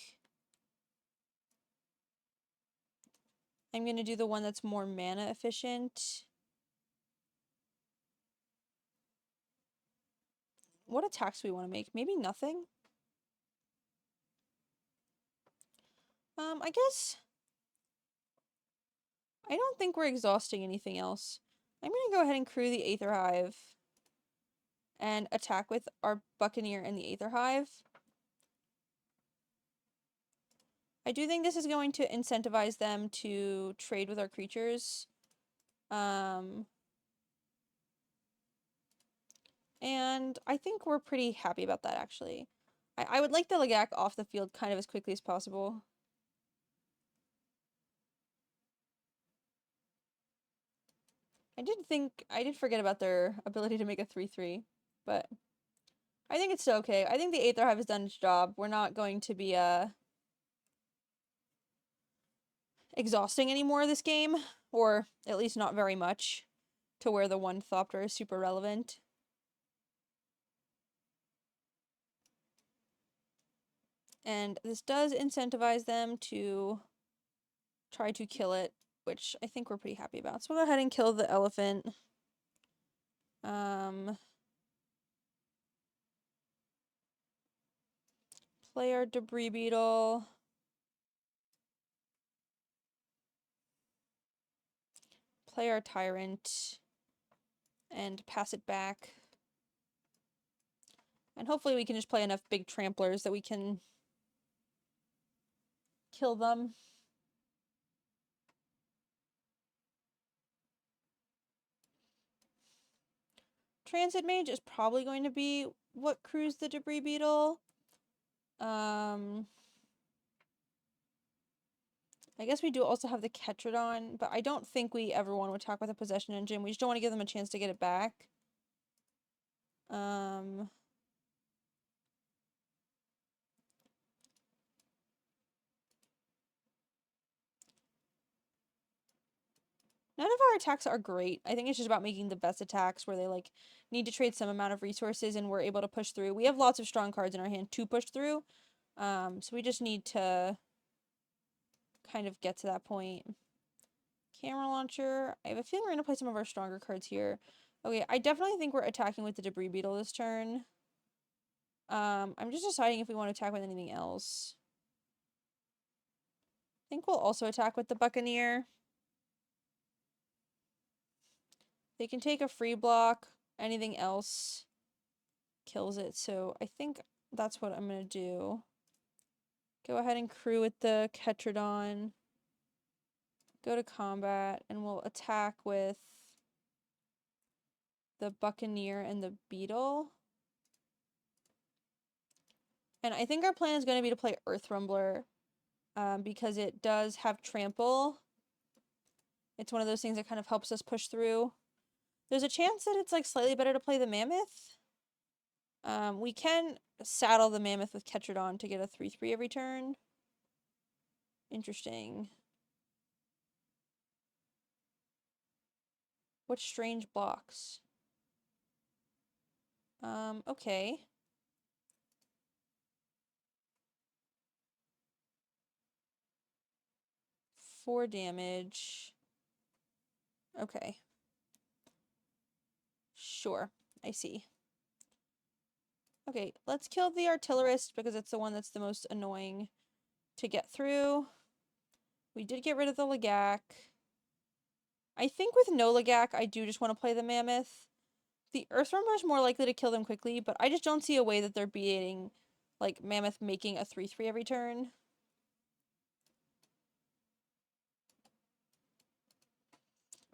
I'm going to do the one that's more mana efficient. What attacks do we want to make? Maybe nothing? I guess I don't think we're exhausting anything else. I'm going to go ahead and crew the Aether Hive and attack with our Buccaneer and the Aether Hive. I do think this is going to incentivize them to trade with our creatures. And I think we're pretty happy about that, actually. I would like the Lagak off the field kind of as quickly as possible. I did forget about their ability to make a 3/3, but I think it's still okay. I think the Aether Hive has done its job. We're not going to be, exhausting anymore this game, or at least not very much, to where the one Thopter is super relevant. And this does incentivize them to try to kill it, which I think we're pretty happy about. So we'll go ahead and kill the elephant. Play our Debris Beetle. Play our Tyrant. And pass it back. And hopefully we can just play enough big tramplers that we can kill them. Transit Mage is probably going to be what crews the Debris Beetle. I guess we do also have the Ketrodon, but I don't think we ever want to attack with a possession engine. We just don't want to give them a chance to get it back. None of our attacks are great. I think it's just about making the best attacks where they, like, need to trade some amount of resources and we're able to push through. We have lots of strong cards in our hand to push through. So we just need to kind of get to that point. Camera launcher. I have a feeling we're going to play some of our stronger cards here. Okay, I definitely think we're attacking with the Debris Beetle this turn. I'm just deciding if we want to attack with anything else. I think we'll also attack with the Buccaneer. They can take a free block. Anything else kills it. So I think that's what I'm going to do. Go ahead and crew with the Ketrodon. Go to combat. And we'll attack with the Buccaneer and the Beetle. And I think our plan is going to be to play Earth Rumbler. Because it does have trample. It's one of those things that kind of helps us push through. There's a chance that it's, like, slightly better to play the Mammoth. We can saddle the Mammoth with Ketrodon to get a 3/3 every turn. Interesting. What strange blocks? Okay. Four damage. Okay. Sure, I see. Okay, let's kill the Artillerist because it's the one that's the most annoying to get through. We did get rid of the Lagak. I think with no Lagak, I do just want to play the Mammoth. The Earth Rumbler is more likely to kill them quickly, but I just don't see a way that they're beating, like, Mammoth making a 3/3 every turn.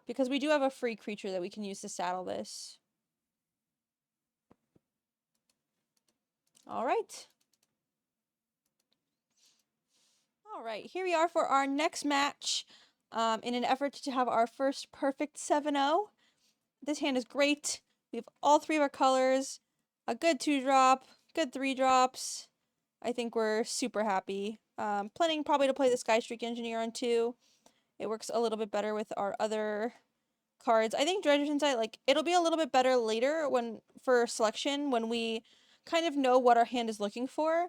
Because we do have a free creature that we can use to saddle this. Alright. Alright, here we are for our next match. In an effort to have our first perfect 7-0. This hand is great. We have all three of our colors. A good 2-drop. Good 3-drops. I think we're super happy. Planning probably to play the Skystreak Engineer on 2. It works a little bit better with our other cards. I think Dredger's Insight, like, it'll be a little bit better later for selection when we kind of know what our hand is looking for.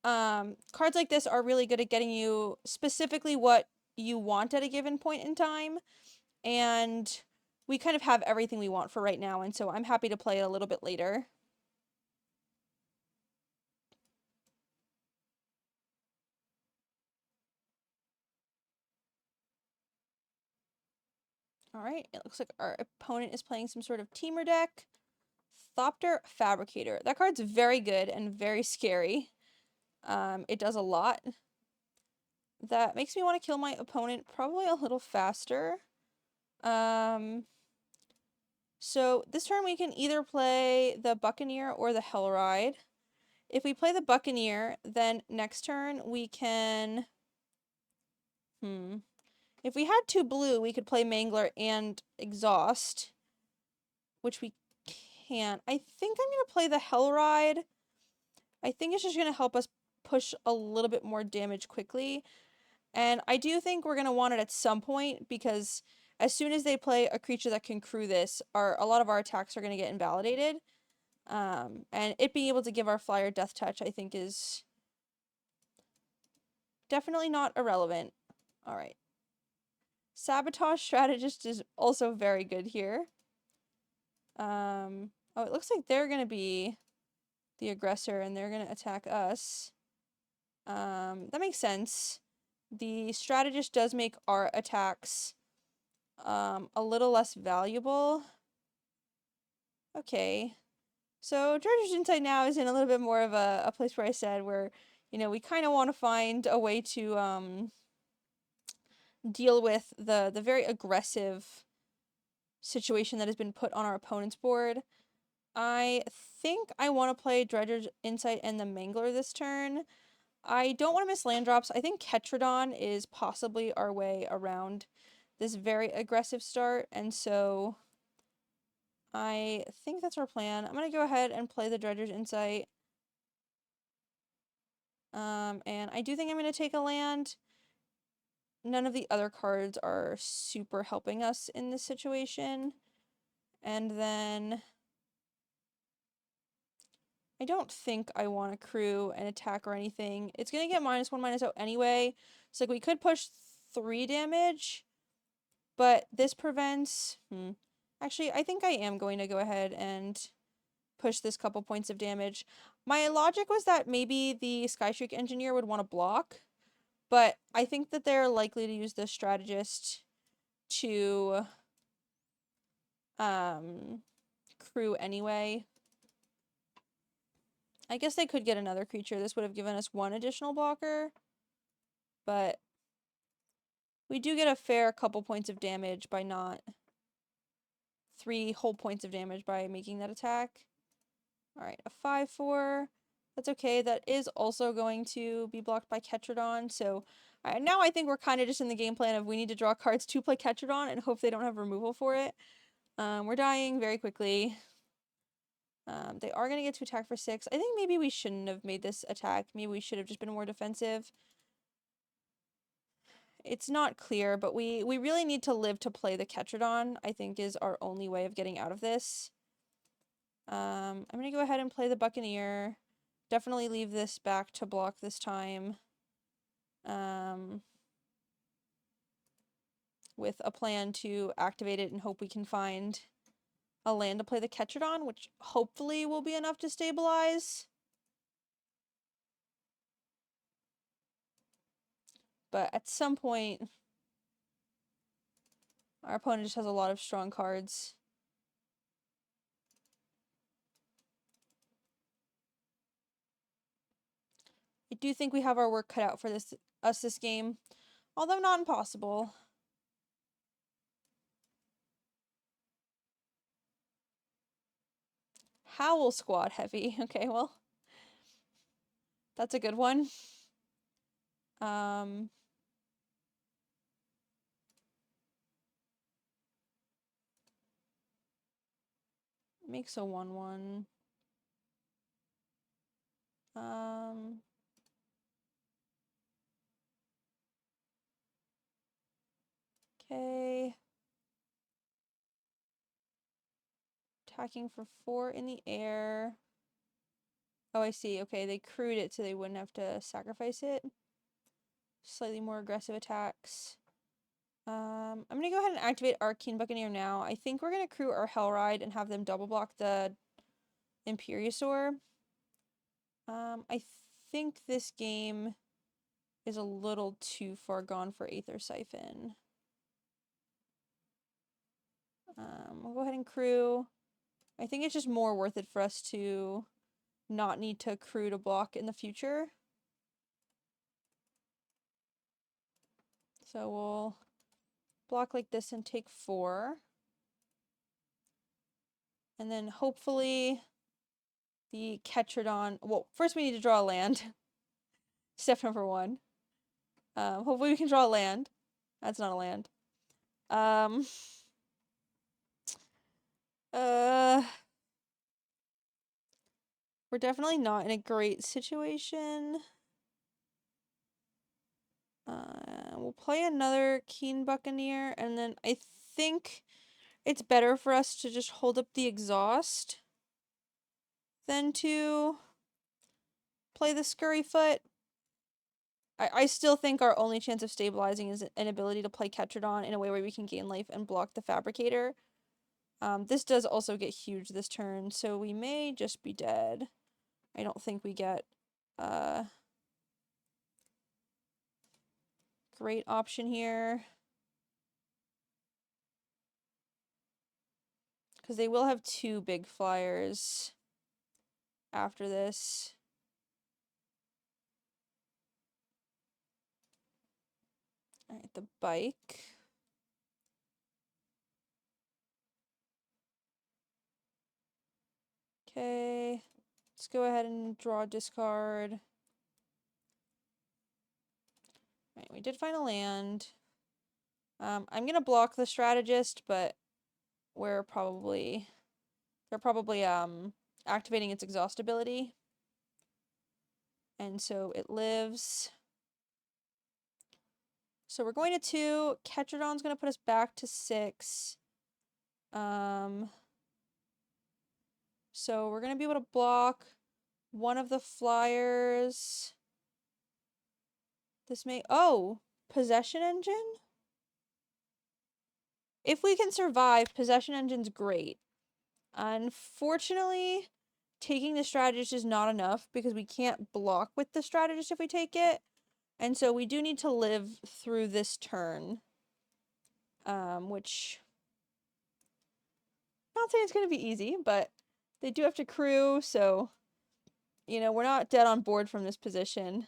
Cards like this are really good at getting you specifically what you want at a given point in time, and we kind of have everything we want for right now, and so I'm happy to play it a little bit later. Alright, it looks like our opponent is playing some sort of teamer deck. Thopter Fabricator. That card's very good and very scary. It does a lot. That makes me want to kill my opponent probably a little faster. So this turn we can either play the Buccaneer or the Hellride. If we play the Buccaneer, then next turn we can... If we had 2 blue, we could play Mangler and Exhaust, which we can't. I think I'm going to play the Hellride. I think it's just going to help us push a little bit more damage quickly. And I do think we're going to want it at some point, because as soon as they play a creature that can crew this, a lot of our attacks are going to get invalidated. And it being able to give our flyer Death Touch, I think, is definitely not irrelevant. Alright. Sabotage Strategist is also very good here. Oh, it looks like they're going to be the aggressor and they're going to attack us. That makes sense. The strategist does make our attacks a little less valuable. Okay. So Dredger's Insight now is in a little bit more of a place where I said where, you know, we kind of want to find a way to deal with the very aggressive situation that has been put on our opponent's board. I think I want to play Dredger's Insight and the Mangler this turn. I don't want to miss land drops. I think Ketradon is possibly our way around this very aggressive start, and so I think that's our plan. I'm going to go ahead and play the Dredger's Insight. And I do think I'm going to take a land. None of the other cards are super helping us in this situation. And then I don't think I want to crew an attack or anything. It's going to get -1, -0 anyway. So like, we could push 3 damage, but this prevents... Actually, I think I am going to go ahead and push this couple points of damage. My logic was that maybe the Skystreak Engineer would want to block, but I think that they're likely to use the Strategist to crew anyway. I guess they could get another creature. This would have given us 1 additional blocker, but we do get a fair couple points of damage by not... 3 whole points of damage by making that attack. Alright, a 5/4. That's okay. That is also going to be blocked by Ketradon, so now I think we're kind of just in the game plan of we need to draw cards to play Ketradon and hope they don't have removal for it. We're dying very quickly. They are going to get to attack for 6. I think maybe we shouldn't have made this attack. Maybe we should have just been more defensive. It's not clear, but we really need to live to play the Ketradon, I think, is our only way of getting out of this. I'm going to go ahead and play the Buccaneer. Definitely leave this back to block this time. With a plan to activate it and hope we can find a land to play the Ketradon, which hopefully will be enough to stabilize. But at some point, our opponent just has a lot of strong cards. I do think we have our work cut out for this game, although not impossible. Howl Squad heavy. Okay, well, that's a good one. Makes a 1/1. Okay. Attacking for 4 in the air. Oh, I see. Okay, they crewed it so they wouldn't have to sacrifice it. Slightly more aggressive attacks. I'm going to go ahead and activate our Keen Buccaneer now. I think we're going to crew our Hellride and have them double block the Imperiosaur. I think this game is a little too far gone for Aether Siphon. We'll go ahead and crew. I think it's just more worth it for us to not need to crew to block in the future. So we'll block like this and take 4. And then hopefully the Ketrodon... Well, first we need to draw a land. Step number 1. Hopefully we can draw a land. That's not a land. We're definitely not in a great situation. We'll play another Keen Buccaneer, and then I think it's better for us to just hold up the exhaust than to play the Scurryfoot. I still think our only chance of stabilizing is an ability to play Ketrodon in a way where we can gain life and block the Fabricator. This does also get huge this turn, so we may just be dead. I don't think we get great option here. Because they will have 2 big flyers after this. Alright, the bike. Okay, let's go ahead and draw a discard. Alright, we did find a land. I'm gonna block the strategist, but they're probably activating its exhaust ability. And so it lives. So we're going to 2. Ketrodon's gonna put us back to 6. So we're gonna be able to block one of the flyers. This may... Oh! Possession Engine? If we can survive, Possession Engine's great. Unfortunately, taking the strategist is not enough because we can't block with the strategist if we take it. And so we do need to live through this turn. Which... not saying it's going to be easy, but they do have to crew, so... You know, we're not dead on board from this position.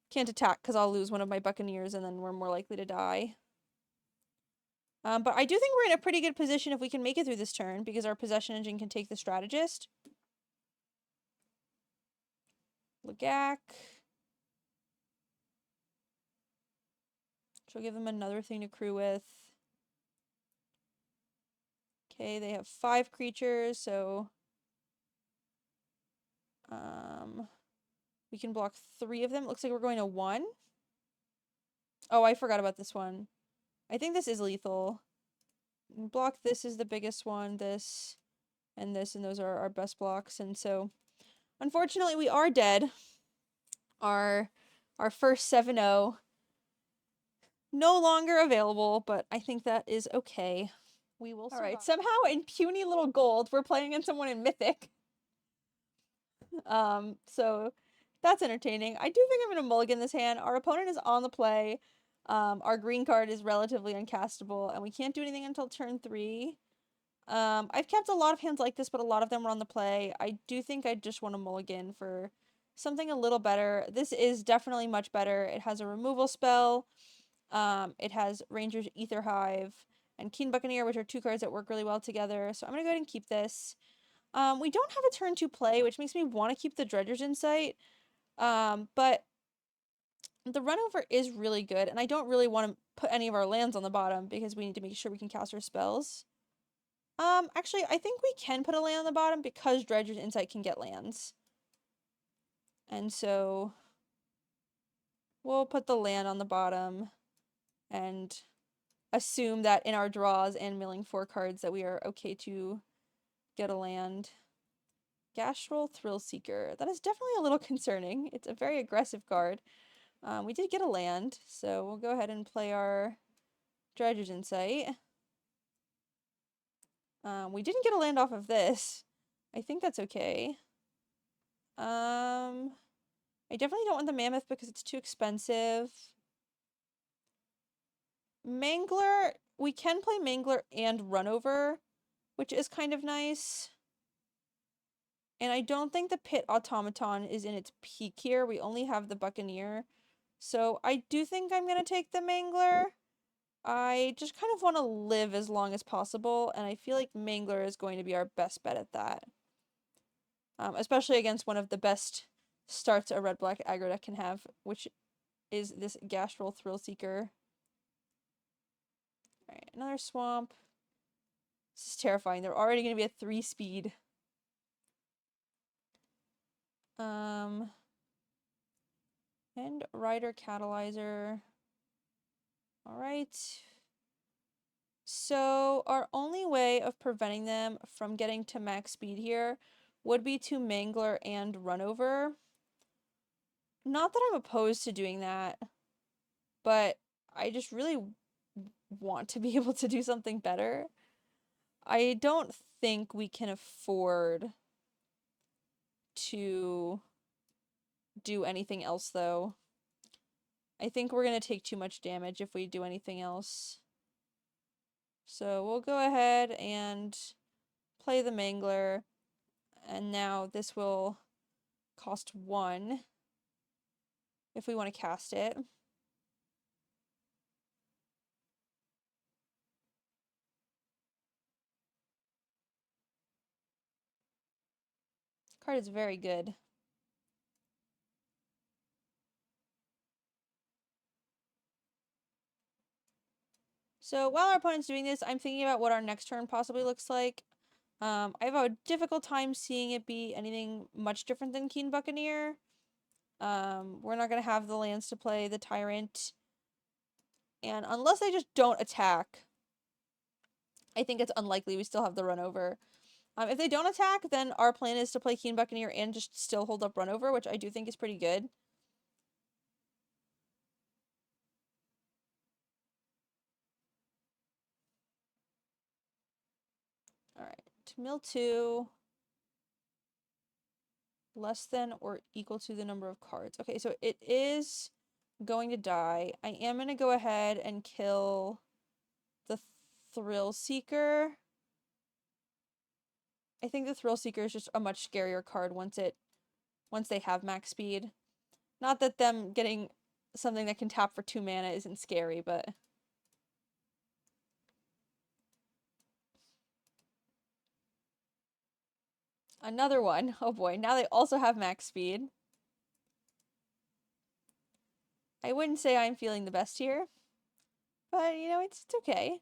Can't attack because I'll lose one of my Buccaneers and then we're more likely to die. But I do think we're in a pretty good position if we can make it through this turn, because our Possession Engine can take the strategist. Lagak. She'll give them another thing to crew with. Okay, they have 5 creatures, so... we can block 3 of them. Looks like we're going to 1. Oh, I forgot about this one. I think this is lethal. Block this is the biggest one, this, and those are our best blocks. And so, unfortunately, we are dead. Our first 7-0 no longer available, but I think that is okay. We will survive. Alright, somehow in puny little gold, we're playing against someone in Mythic. So that's entertaining. I do think I'm going to mulligan this hand. Our opponent is on the play. Our green card is relatively uncastable, and we can't do anything until turn 3. I've kept a lot of hands like this, but a lot of them were on the play. I do think I just want to mulligan for something a little better. This is definitely much better. It has a removal spell. It has Ranger's Ether Hive and Keen Buccaneer, which are 2 cards that work really well together. So I'm going to go ahead and keep this. We don't have a turn 2 play, which makes me want to keep the Dredger's Insight. But the runover is really good, and I don't really want to put any of our lands on the bottom because we need to make sure we can cast our spells. Actually, I think we can put a land on the bottom because Dredger's Insight can get lands. And so we'll put the land on the bottom, and assume that in our draws and milling 4 cards that we are okay to get a land. Gastral Thrillseeker. That is definitely a little concerning. It's a very aggressive card. We did get a land, so we'll go ahead and play our Dredger's Insight. We didn't get a land off of this. I think that's okay. I definitely don't want the Mammoth because it's too expensive. Mangler, we can play Mangler and Runover, which is kind of nice. And I don't think the Pit Automaton is in its peak here. We only have the Buccaneer. So I do think I'm going to take the Mangler. I just kind of want to live as long as possible, and I feel like Mangler is going to be our best bet at that. Especially against one of the best starts a red-black aggro deck can have, which is this Gastral Thrillseeker. Alright, another swamp. This is terrifying. They're already going to be a 3-speed. And Rider Catalyzer. Alright. So our only way of preventing them from getting to max speed here would be to Mangler and Runover. Not that I'm opposed to doing that, but I just really want to be able to do something better. I don't think we can afford to do anything else, though. I think we're going to take too much damage if we do anything else. So we'll go ahead and play the Mangler. And now this will cost 1 if we want to cast it. Card is very good. So while our opponent's doing this, I'm thinking about what our next turn possibly looks like. I have a difficult time seeing it be anything much different than Keen Buccaneer. We're not going to have the lands to play the Tyrant. And unless they just don't attack, I think it's unlikely we still have the Runover. If they don't attack, then our plan is to play Keen Buccaneer and just still hold up Runover, which I do think is pretty good. Alright, mill 2. Less than or equal to the number of cards. Okay, so it is going to die. I am going to go ahead and kill the Thrillseeker. I think the Thrillseeker is just a much scarier card once they have max speed. Not that them getting something that can tap for 2 mana isn't scary, but another one. Oh boy, now they also have max speed. I wouldn't say I'm feeling the best here, but you know, it's okay.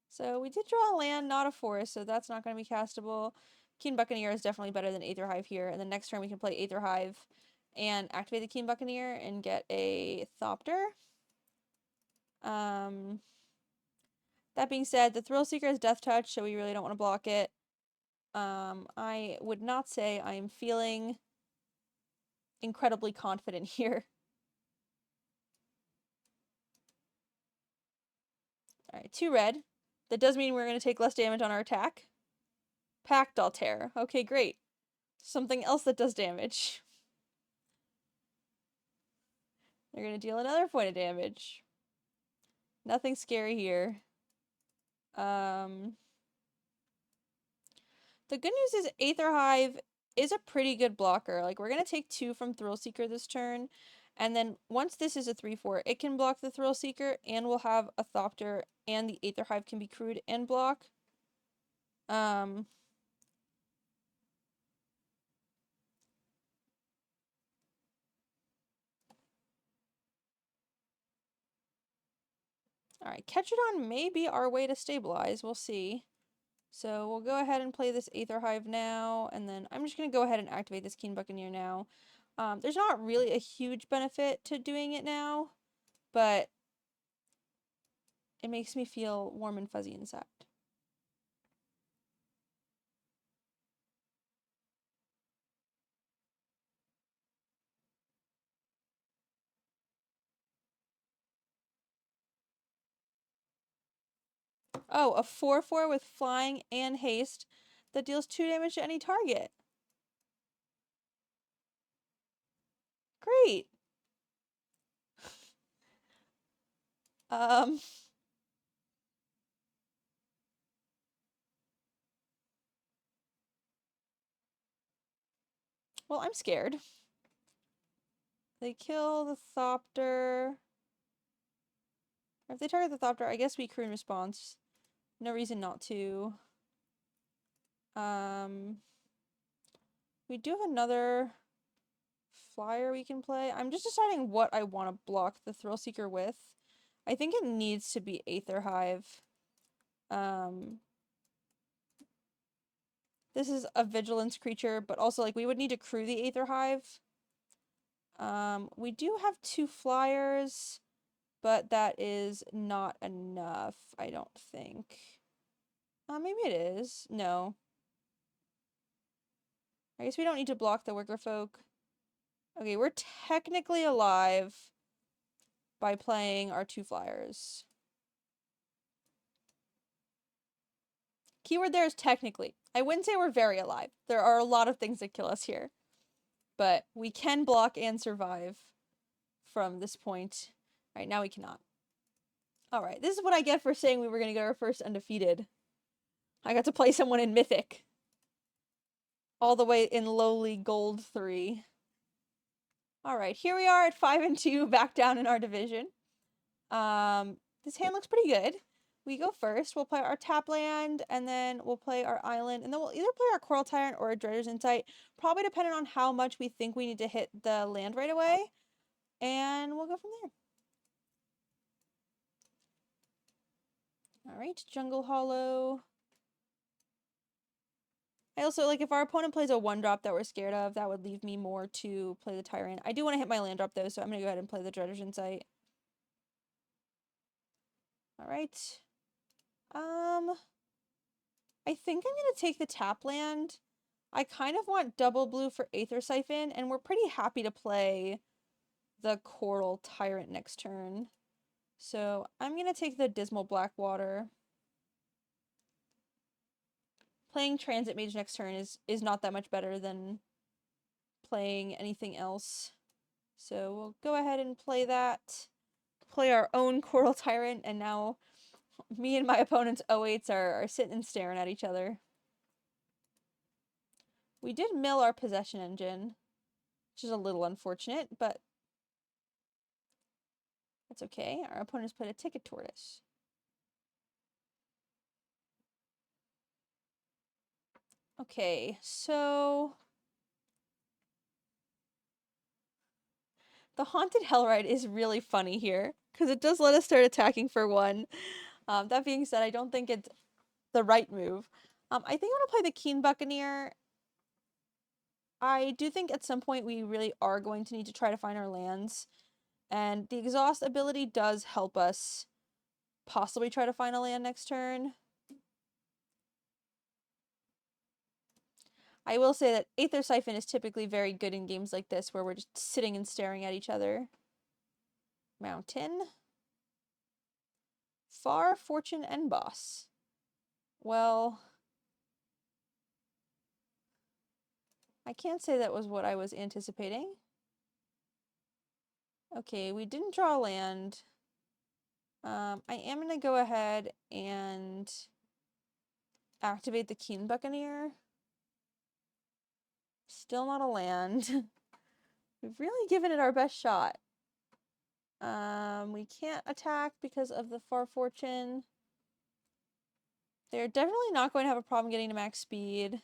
So we did draw a land, not a forest, so that's not going to be castable. Keen Buccaneer is definitely better than Aetherhive here, and the next turn we can play Aetherhive and activate the Keen Buccaneer and get a Thopter. That being said, the Thrillseeker has Death Touch, so we really don't want to block it. I would not say I am feeling incredibly confident here. Alright, 2 red. That does mean we're going to take less damage on our attack. Pact Altair. Okay, great. Something else that does damage. They're going to deal another point of damage. Nothing scary here. The good news is Aetherhive is a pretty good blocker. Like, we're going to take 2 from Thrillseeker this turn. And then once this is a 3/4, it can block the Thrillseeker, and we'll have a Thopter, and the Aetherhive can be crewed and block. Alright, Ketchadon may be our way to stabilize. We'll see. So we'll go ahead and play this Aetherhive now, and then I'm just going to go ahead and activate this Keen Buccaneer now. There's not really a huge benefit to doing it now, but it makes me feel warm and fuzzy inside. Oh, a 4/4 with flying and haste that deals 2 damage to any target. Great. Well, I'm scared. They kill the Thopter. If they target the Thopter, I guess we crew in response. No reason not to. We do have another flyer we can play. I'm just deciding what I want to block the Thrillseeker with. I think it needs to be Aether Hive. This is a vigilance creature, but also like we would need to crew the Aether Hive. We do have 2 flyers, but that is not enough, I don't think. Maybe it is. No. I guess we don't need to block the Wicker Folk. Okay, we're technically alive by playing our 2 flyers. Keyword there is technically. I wouldn't say we're very alive. There are a lot of things that kill us here. But we can block and survive from this point. Right, now we cannot. Alright, this is what I get for saying we were going to get our first undefeated. I got to play someone in Mythic. All the way in lowly gold 3. Alright, here we are at 5-2, back down in our division. This hand looks pretty good. We go first. We'll play our tap land, and then we'll play our island, and then we'll either play our Coral Tyrant or a Dredger's Insight, probably depending on how much we think we need to hit the land right away, and we'll go from there. Alright, Jungle Hollow. I also, like, if our opponent plays a 1-drop that we're scared of, that would leave me more to play the Tyrant. I do want to hit my land drop, though, so I'm going to go ahead and play the Dredger's Insight. Alright. I think I'm going to take the tap land. I kind of want double blue for Aether Siphon, and we're pretty happy to play the Coral Tyrant next turn. So I'm going to take the Dismal Blackwater. Playing Transit Mage next turn is not that much better than playing anything else. So we'll go ahead and play that. Play our own Coral Tyrant, and now me and my opponent's 08s are sitting and staring at each other. We did mill our Possession Engine, which is a little unfortunate, but that's okay. Our opponent's played a Ticket Tortoise. Okay, so the Haunted Hellride is really funny here, because it does let us start attacking for 1. That being said, I don't think it's the right move. I think I'm going to play the Keen Buccaneer. I do think at some point we really are going to need to try to find our lands, and the Exhaust ability does help us possibly try to find a land next turn. I will say that Aether Siphon is typically very good in games like this where we're just sitting and staring at each other. Mountain. Far Fortune End Boss. Well, I can't say that was what I was anticipating. Okay, we didn't draw land. I am going to go ahead and activate the Keen Buccaneer. Still not a land. We've really given it our best shot. We can't attack because of the Far Fortune. They're definitely not going to have a problem getting to max speed.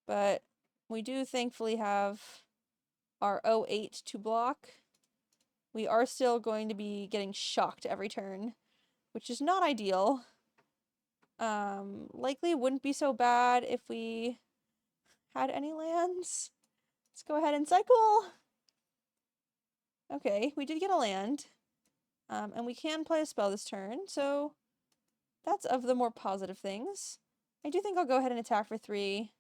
But we do thankfully have our 08 to block. We are still going to be getting shocked every turn, which is not ideal. Likely wouldn't be so bad if we had any lands. Let's go ahead and cycle. Okay, we did get a land. And we can play a spell this turn, so that's of the more positive things. I do think I'll go ahead and attack for 3.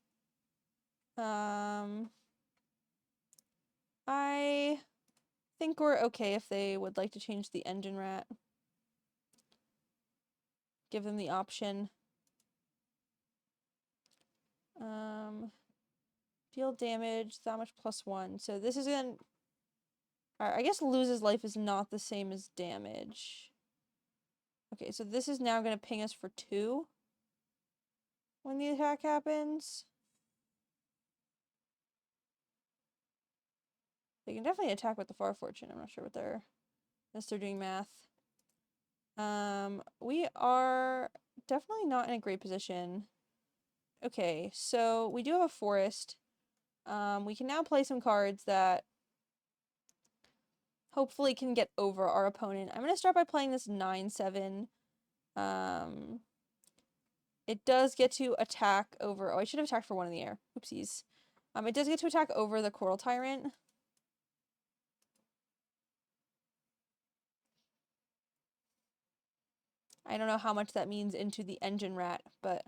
I think we're okay if they would like to change the engine rat. Give them the option. Deal damage, that much +1. So this is gonna... Alright, I guess loses life is not the same as damage. Okay, so this is now gonna ping us for 2 when the attack happens. They can definitely attack with the Far Fortune. I'm not sure what they're... unless they're doing math. We are definitely not in a great position. Okay, so we do have a forest. We can now play some cards that hopefully can get over our opponent. I'm going to start by playing this 9/7. It does get to attack over... Oh, I should have attacked for 1 in the air. Oopsies. It does get to attack over the Coral Tyrant. I don't know how much that means into the Engine Rat, but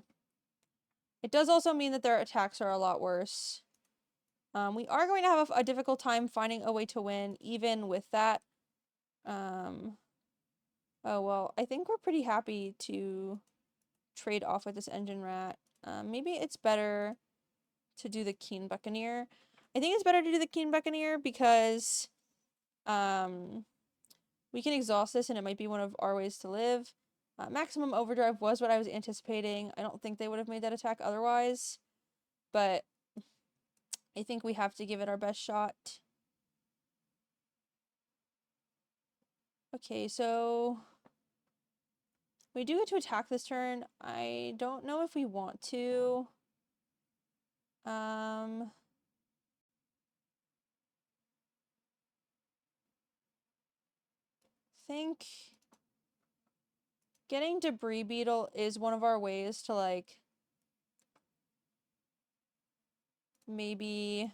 it does also mean that their attacks are a lot worse. We are going to have a difficult time finding a way to win, even with that. Oh, well, I think we're pretty happy to trade off with this Engine Rat. Maybe it's better to do the Keen Buccaneer. I think it's better to do the Keen Buccaneer because we can exhaust this and it might be one of our ways to live. Maximum Overdrive was what I was anticipating. I don't think they would have made that attack otherwise, but I think we have to give it our best shot. Okay, so we do get to attack this turn. I don't know if we want to. Think getting Debris Beetle is one of our ways to, like, maybe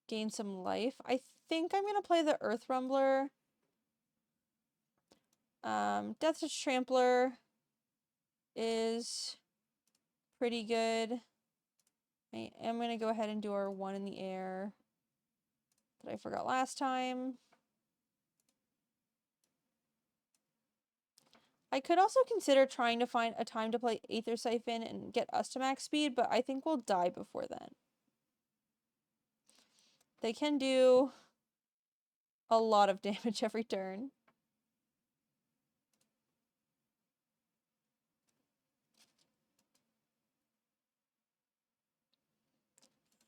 gain some life. I think I'm gonna play the Earth Rumbler. Death Touch Trampler is pretty good. I am gonna go ahead and do our 1 in the air that I forgot last time. I could also consider trying to find a time to play Aether Siphon and get us to max speed, but I think we'll die before then. They can do a lot of damage every turn.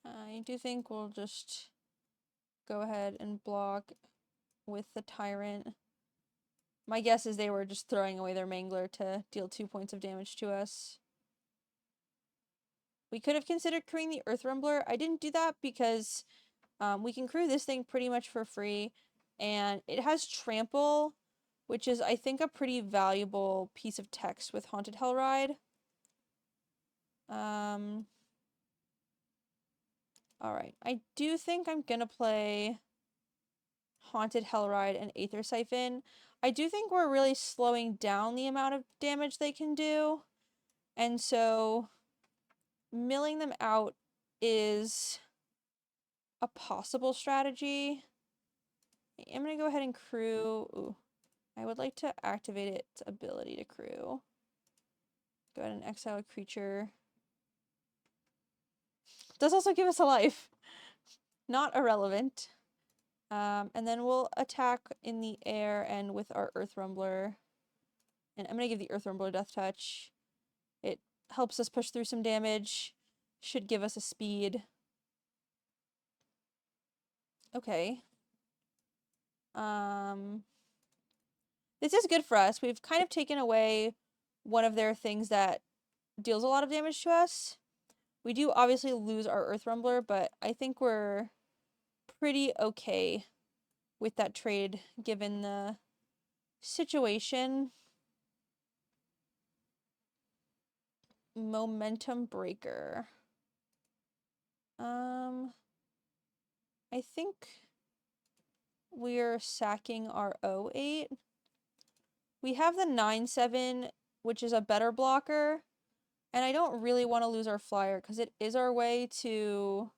I do think we'll just go ahead and block with the Tyrant. My guess is they were just throwing away their Mangler to deal 2 points of damage to us. We could have considered crewing the Earth Rumbler. I didn't do that because we can crew this thing pretty much for free. And it has Trample, which is, I think, a pretty valuable piece of text with Haunted Hellride. Alright, I do think I'm gonna play Haunted Hellride and Aether Siphon. I do think we're really slowing down the amount of damage they can do. And so milling them out is a possible strategy. I am going to go ahead and crew. Ooh, I would like to activate its ability to crew. Go ahead and exile a creature. Does also give us a life. Not irrelevant. And then we'll attack in the air and with our Earth Rumbler. And I'm going to give the Earth Rumbler Death Touch. It helps us push through some damage. Should give us a speed. Okay. This is good for us. We've kind of taken away one of their things that deals a lot of damage to us. We do obviously lose our Earth Rumbler, but I think we're pretty okay with that trade given the situation. Momentum Breaker. I think we're sacking our 08. We have the 9/7, which is a better blocker. And I don't really want to lose our flyer because it is our way to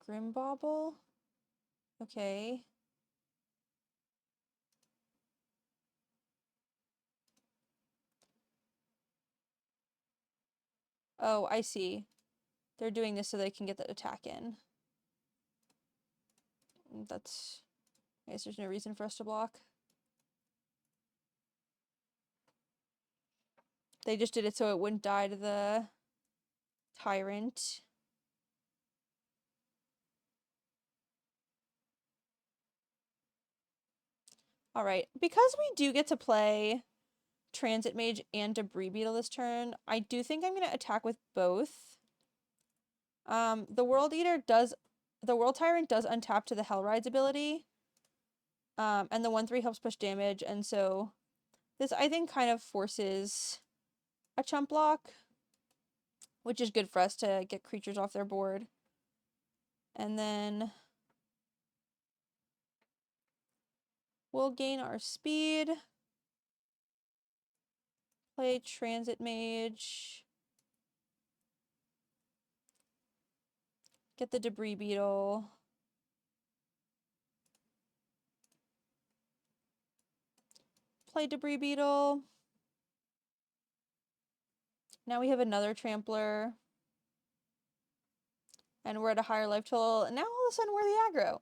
Grimbauble. Okay. Oh, I see. They're doing this so they can get the attack in. That's... I guess there's no reason for us to block. They just did it so it wouldn't die to the Tyrant. Alright, because we do get to play Transit Mage and Debris Beetle this turn, I do think I'm going to attack with both. The World Tyrant does untap to the Hellride's ability. And the 1/3 helps push damage, and so this, I think, kind of forces a chump block, which is good for us to get creatures off their board. And then we'll gain our speed. Play Transit Mage. Get the Debris Beetle. Play Debris Beetle. Now we have another Trampler. And we're at a higher life total. And now all of a sudden we're the aggro.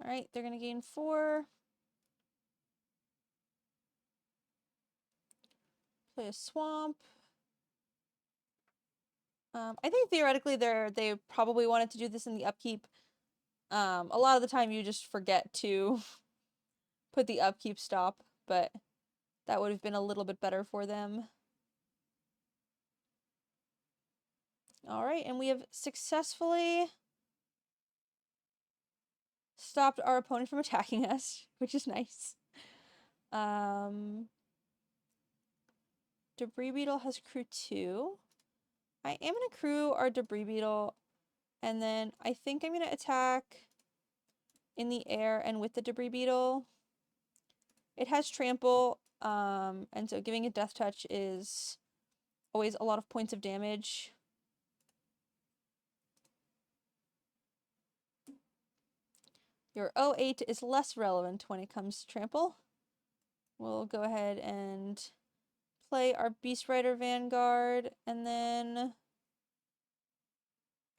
Alright, they're going to gain 4. Play a Swamp. I think theoretically they probably wanted to do this in the upkeep. A lot of the time you just forget to put the upkeep stop, but that would have been a little bit better for them. Alright, and we have successfully stopped our opponent from attacking us, which is nice. Debris Beetle has crew 2. I am going to crew our Debris Beetle, and then I think I'm going to attack in the air and with the Debris Beetle. It has trample, and so giving a death touch is always a lot of points of damage. Your 08 is less relevant when it comes to trample. We'll go ahead and play our Beast Rider Vanguard, and then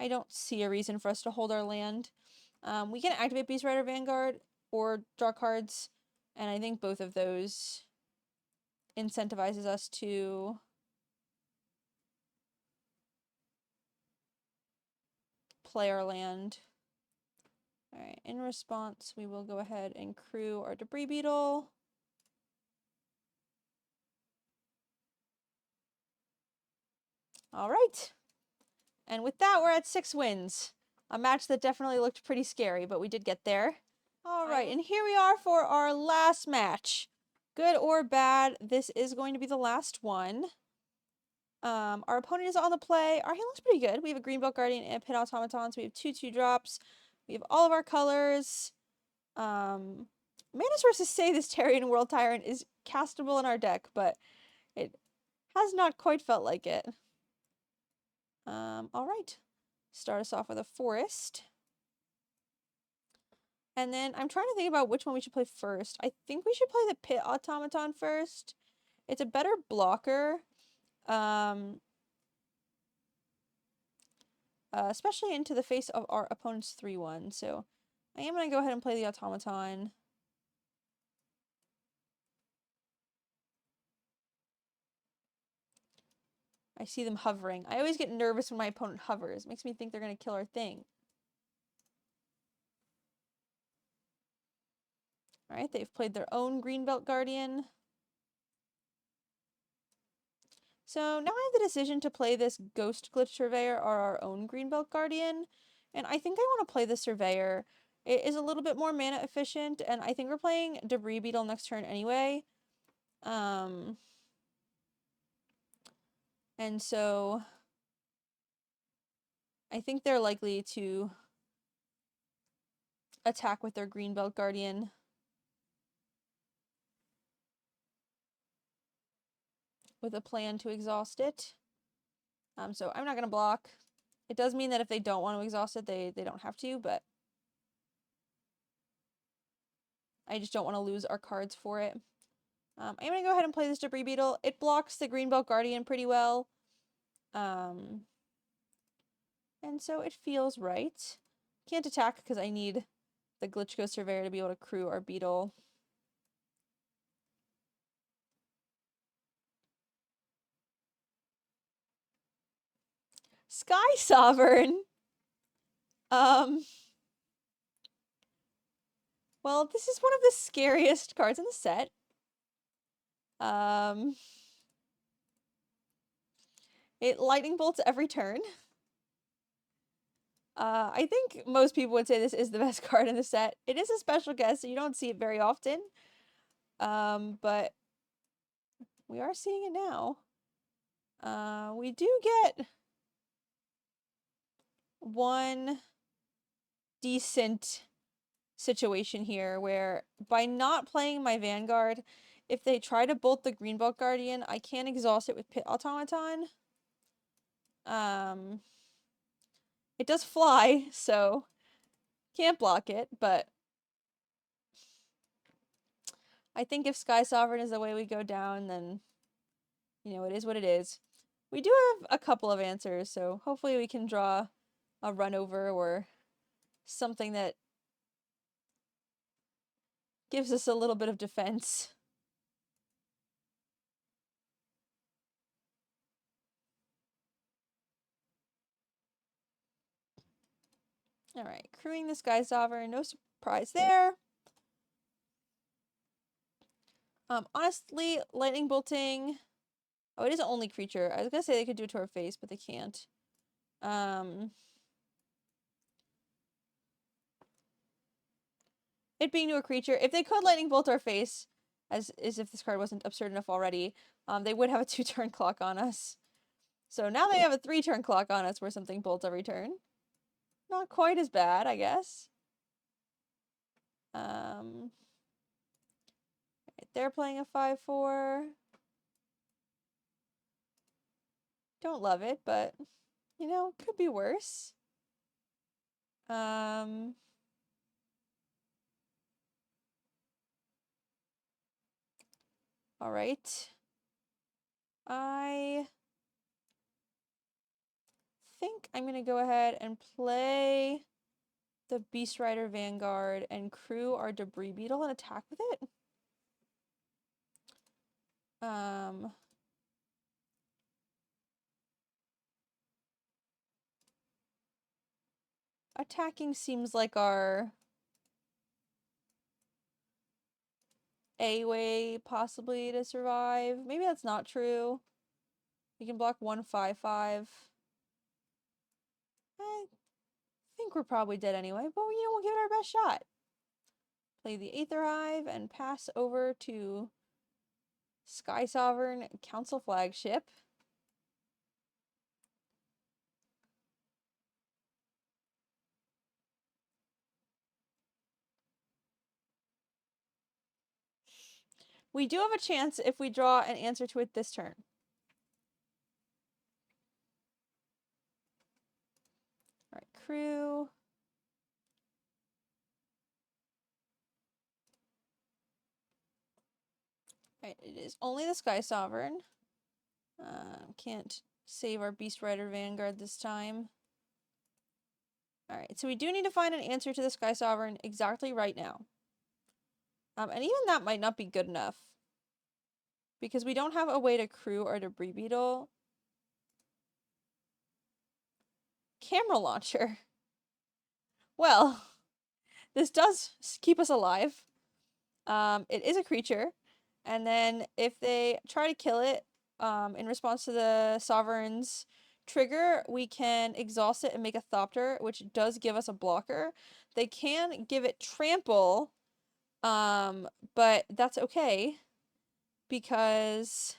I don't see a reason for us to hold our land. We can activate Beast Rider Vanguard or draw cards, and I think both of those incentivizes us to play our land. Alright, in response, we will go ahead and crew our Debris Beetle. Alright. And with that, we're at 6 wins. A match that definitely looked pretty scary, but we did get there. Alright, and here we are for our last match. Good or bad, this is going to be the last one. Our opponent is on the play. Our hand looks pretty good. We have a Greenbelt Guardian and a Pit Automaton, so we have 2/2 drops. We have all of our colors. Mana sources say this Tarian World Tyrant is castable in our deck, but it has not quite felt like it. Alright. Start us off with a Forest. And then I'm trying to think about which one we should play first. I think we should play the Pit Automaton first. It's a better blocker. Especially into the face of our opponent's 3/1. So I am going to go ahead and play the Automaton. I see them hovering. I always get nervous when my opponent hovers. It makes me think they're going to kill our thing. Alright, they've played their own Greenbelt Guardian. So now I have the decision to play this Ghost Glitch Surveyor or our own Greenbelt Guardian. And I think I want to play the Surveyor. It is a little bit more mana efficient, and I think we're playing Debris Beetle next turn anyway. And so I think they're likely to attack with their Greenbelt Guardian. With a plan to exhaust it. So I'm not going to block. It does mean that if they don't want to exhaust it, they don't have to, but I just don't want to lose our cards for it. I'm going to go ahead and play this Debris Beetle. It blocks the Greenbelt Guardian pretty well. And so it feels right. Can't attack because I need the Glitchko Surveyor to be able to crew our Beetle. Skysovereign! Well, this is one of the scariest cards in the set. It lightning bolts every turn. I think most people would say this is the best card in the set. It is a special guest, so you don't see it very often. But we are seeing it now. We do get one decent situation here where by not playing my Vanguard, if they try to bolt the Greenbelt Guardian, I can exhaust it with Pit Automaton. It does fly, so can't block it, but I think if Skysovereign is the way we go down, then, you know, it is what it is. We do have a couple of answers, so hopefully we can draw a run over or something that gives us a little bit of defense. Alright, crewing the Skysovereign, no surprise there. Honestly, lightning bolting. Oh, it is an only creature. I was gonna say they could do it to our face, but they can't. It being to a creature, if they could lightning bolt our face, as if this card wasn't absurd enough already, they would have a 2-turn clock on us. So now they have a 3-turn clock on us where something bolts every turn. Not quite as bad, I guess. They're playing a 5/4. Don't love it, but, you know, could be worse. Alright. I think I'm going to go ahead and play the Beast Rider Vanguard and crew our Debris Beetle and attack with it. Attacking seems like our A way possibly to survive. Maybe that's not true. We can block 1/5/5. I think we're probably dead anyway, but you know, we'll give it our best shot. Play the Aether Hive and pass over to Skysovereign Council Flagship. We do have a chance if we draw an answer to it this turn. Alright, crew. Alright, it is only the Skysovereign. Can't save our Beast Rider Vanguard this time. Alright, so we do need to find an answer to the Skysovereign exactly right now. And even that might not be good enough. Because we don't have a way to crew our Debris Beetle. Camera launcher. Well, this does keep us alive. It is a creature. And then if they try to kill it, in response to the Sovereign's trigger, we can exhaust it and make a Thopter, which does give us a blocker. They can give it trample, but that's okay. because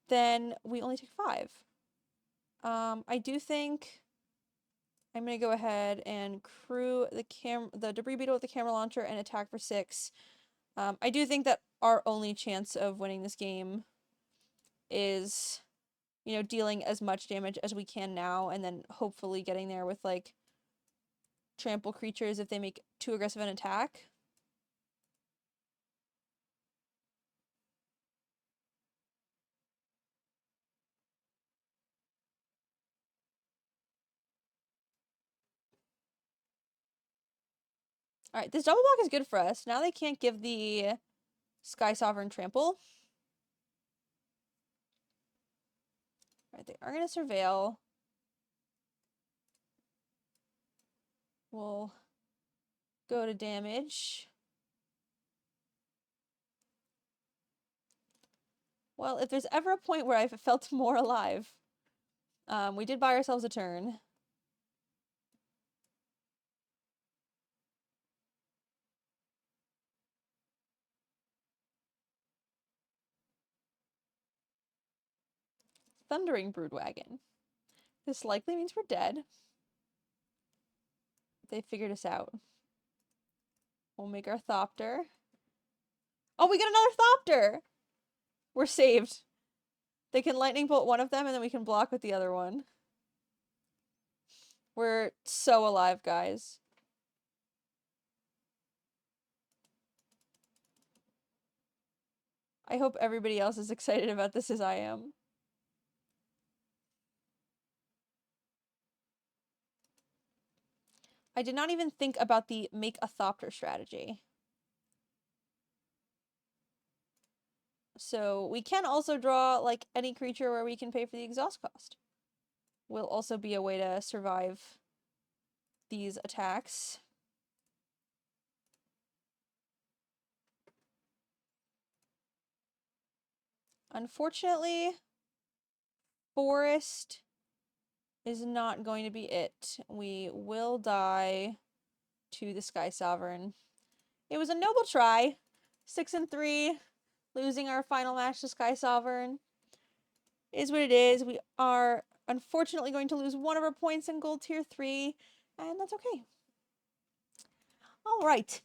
then we only take 5. I do think I'm going to go ahead and crew the debris beetle with the camera launcher and attack for 6. I do think that our only chance of winning this game is, you know, dealing as much damage as we can now, and then hopefully getting there with, like, trample creatures if they make too aggressive an attack. Alright, this double block is good for us. Now they can't give the Skysovereign trample. Alright, they are going to surveil. We'll go to damage. Well, if there's ever a point where I've felt more alive, we did buy ourselves a turn. Thundering Broodwagon. This likely means we're dead. They figured us out. We'll make our Thopter. Oh, we get another Thopter! We're saved. They can lightning bolt one of them, and then we can block with the other one. We're so alive, guys. I hope everybody else is excited about this as I am. I did not even think about the make a Thopter strategy. So we can also draw, like, any creature where we can pay for the exhaust cost. Will also be a way to survive these attacks. Unfortunately, Forest is not going to be it. We will die to the Skysovereign. It was a noble try. 6-3, losing our final match to Skysovereign is what it is. We are unfortunately going to lose one of our points in Gold Tier 3, and that's okay. Alright,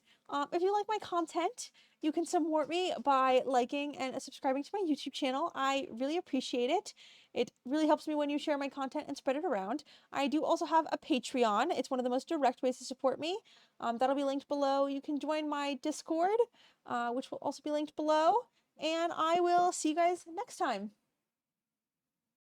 if you like my content, you can support me by liking and subscribing to my YouTube channel. I really appreciate it. It really helps me when you share my content and spread it around. I do also have a Patreon. It's one of the most direct ways to support me. That'll be linked below. You can join my Discord, which will also be linked below. And I will see you guys next time.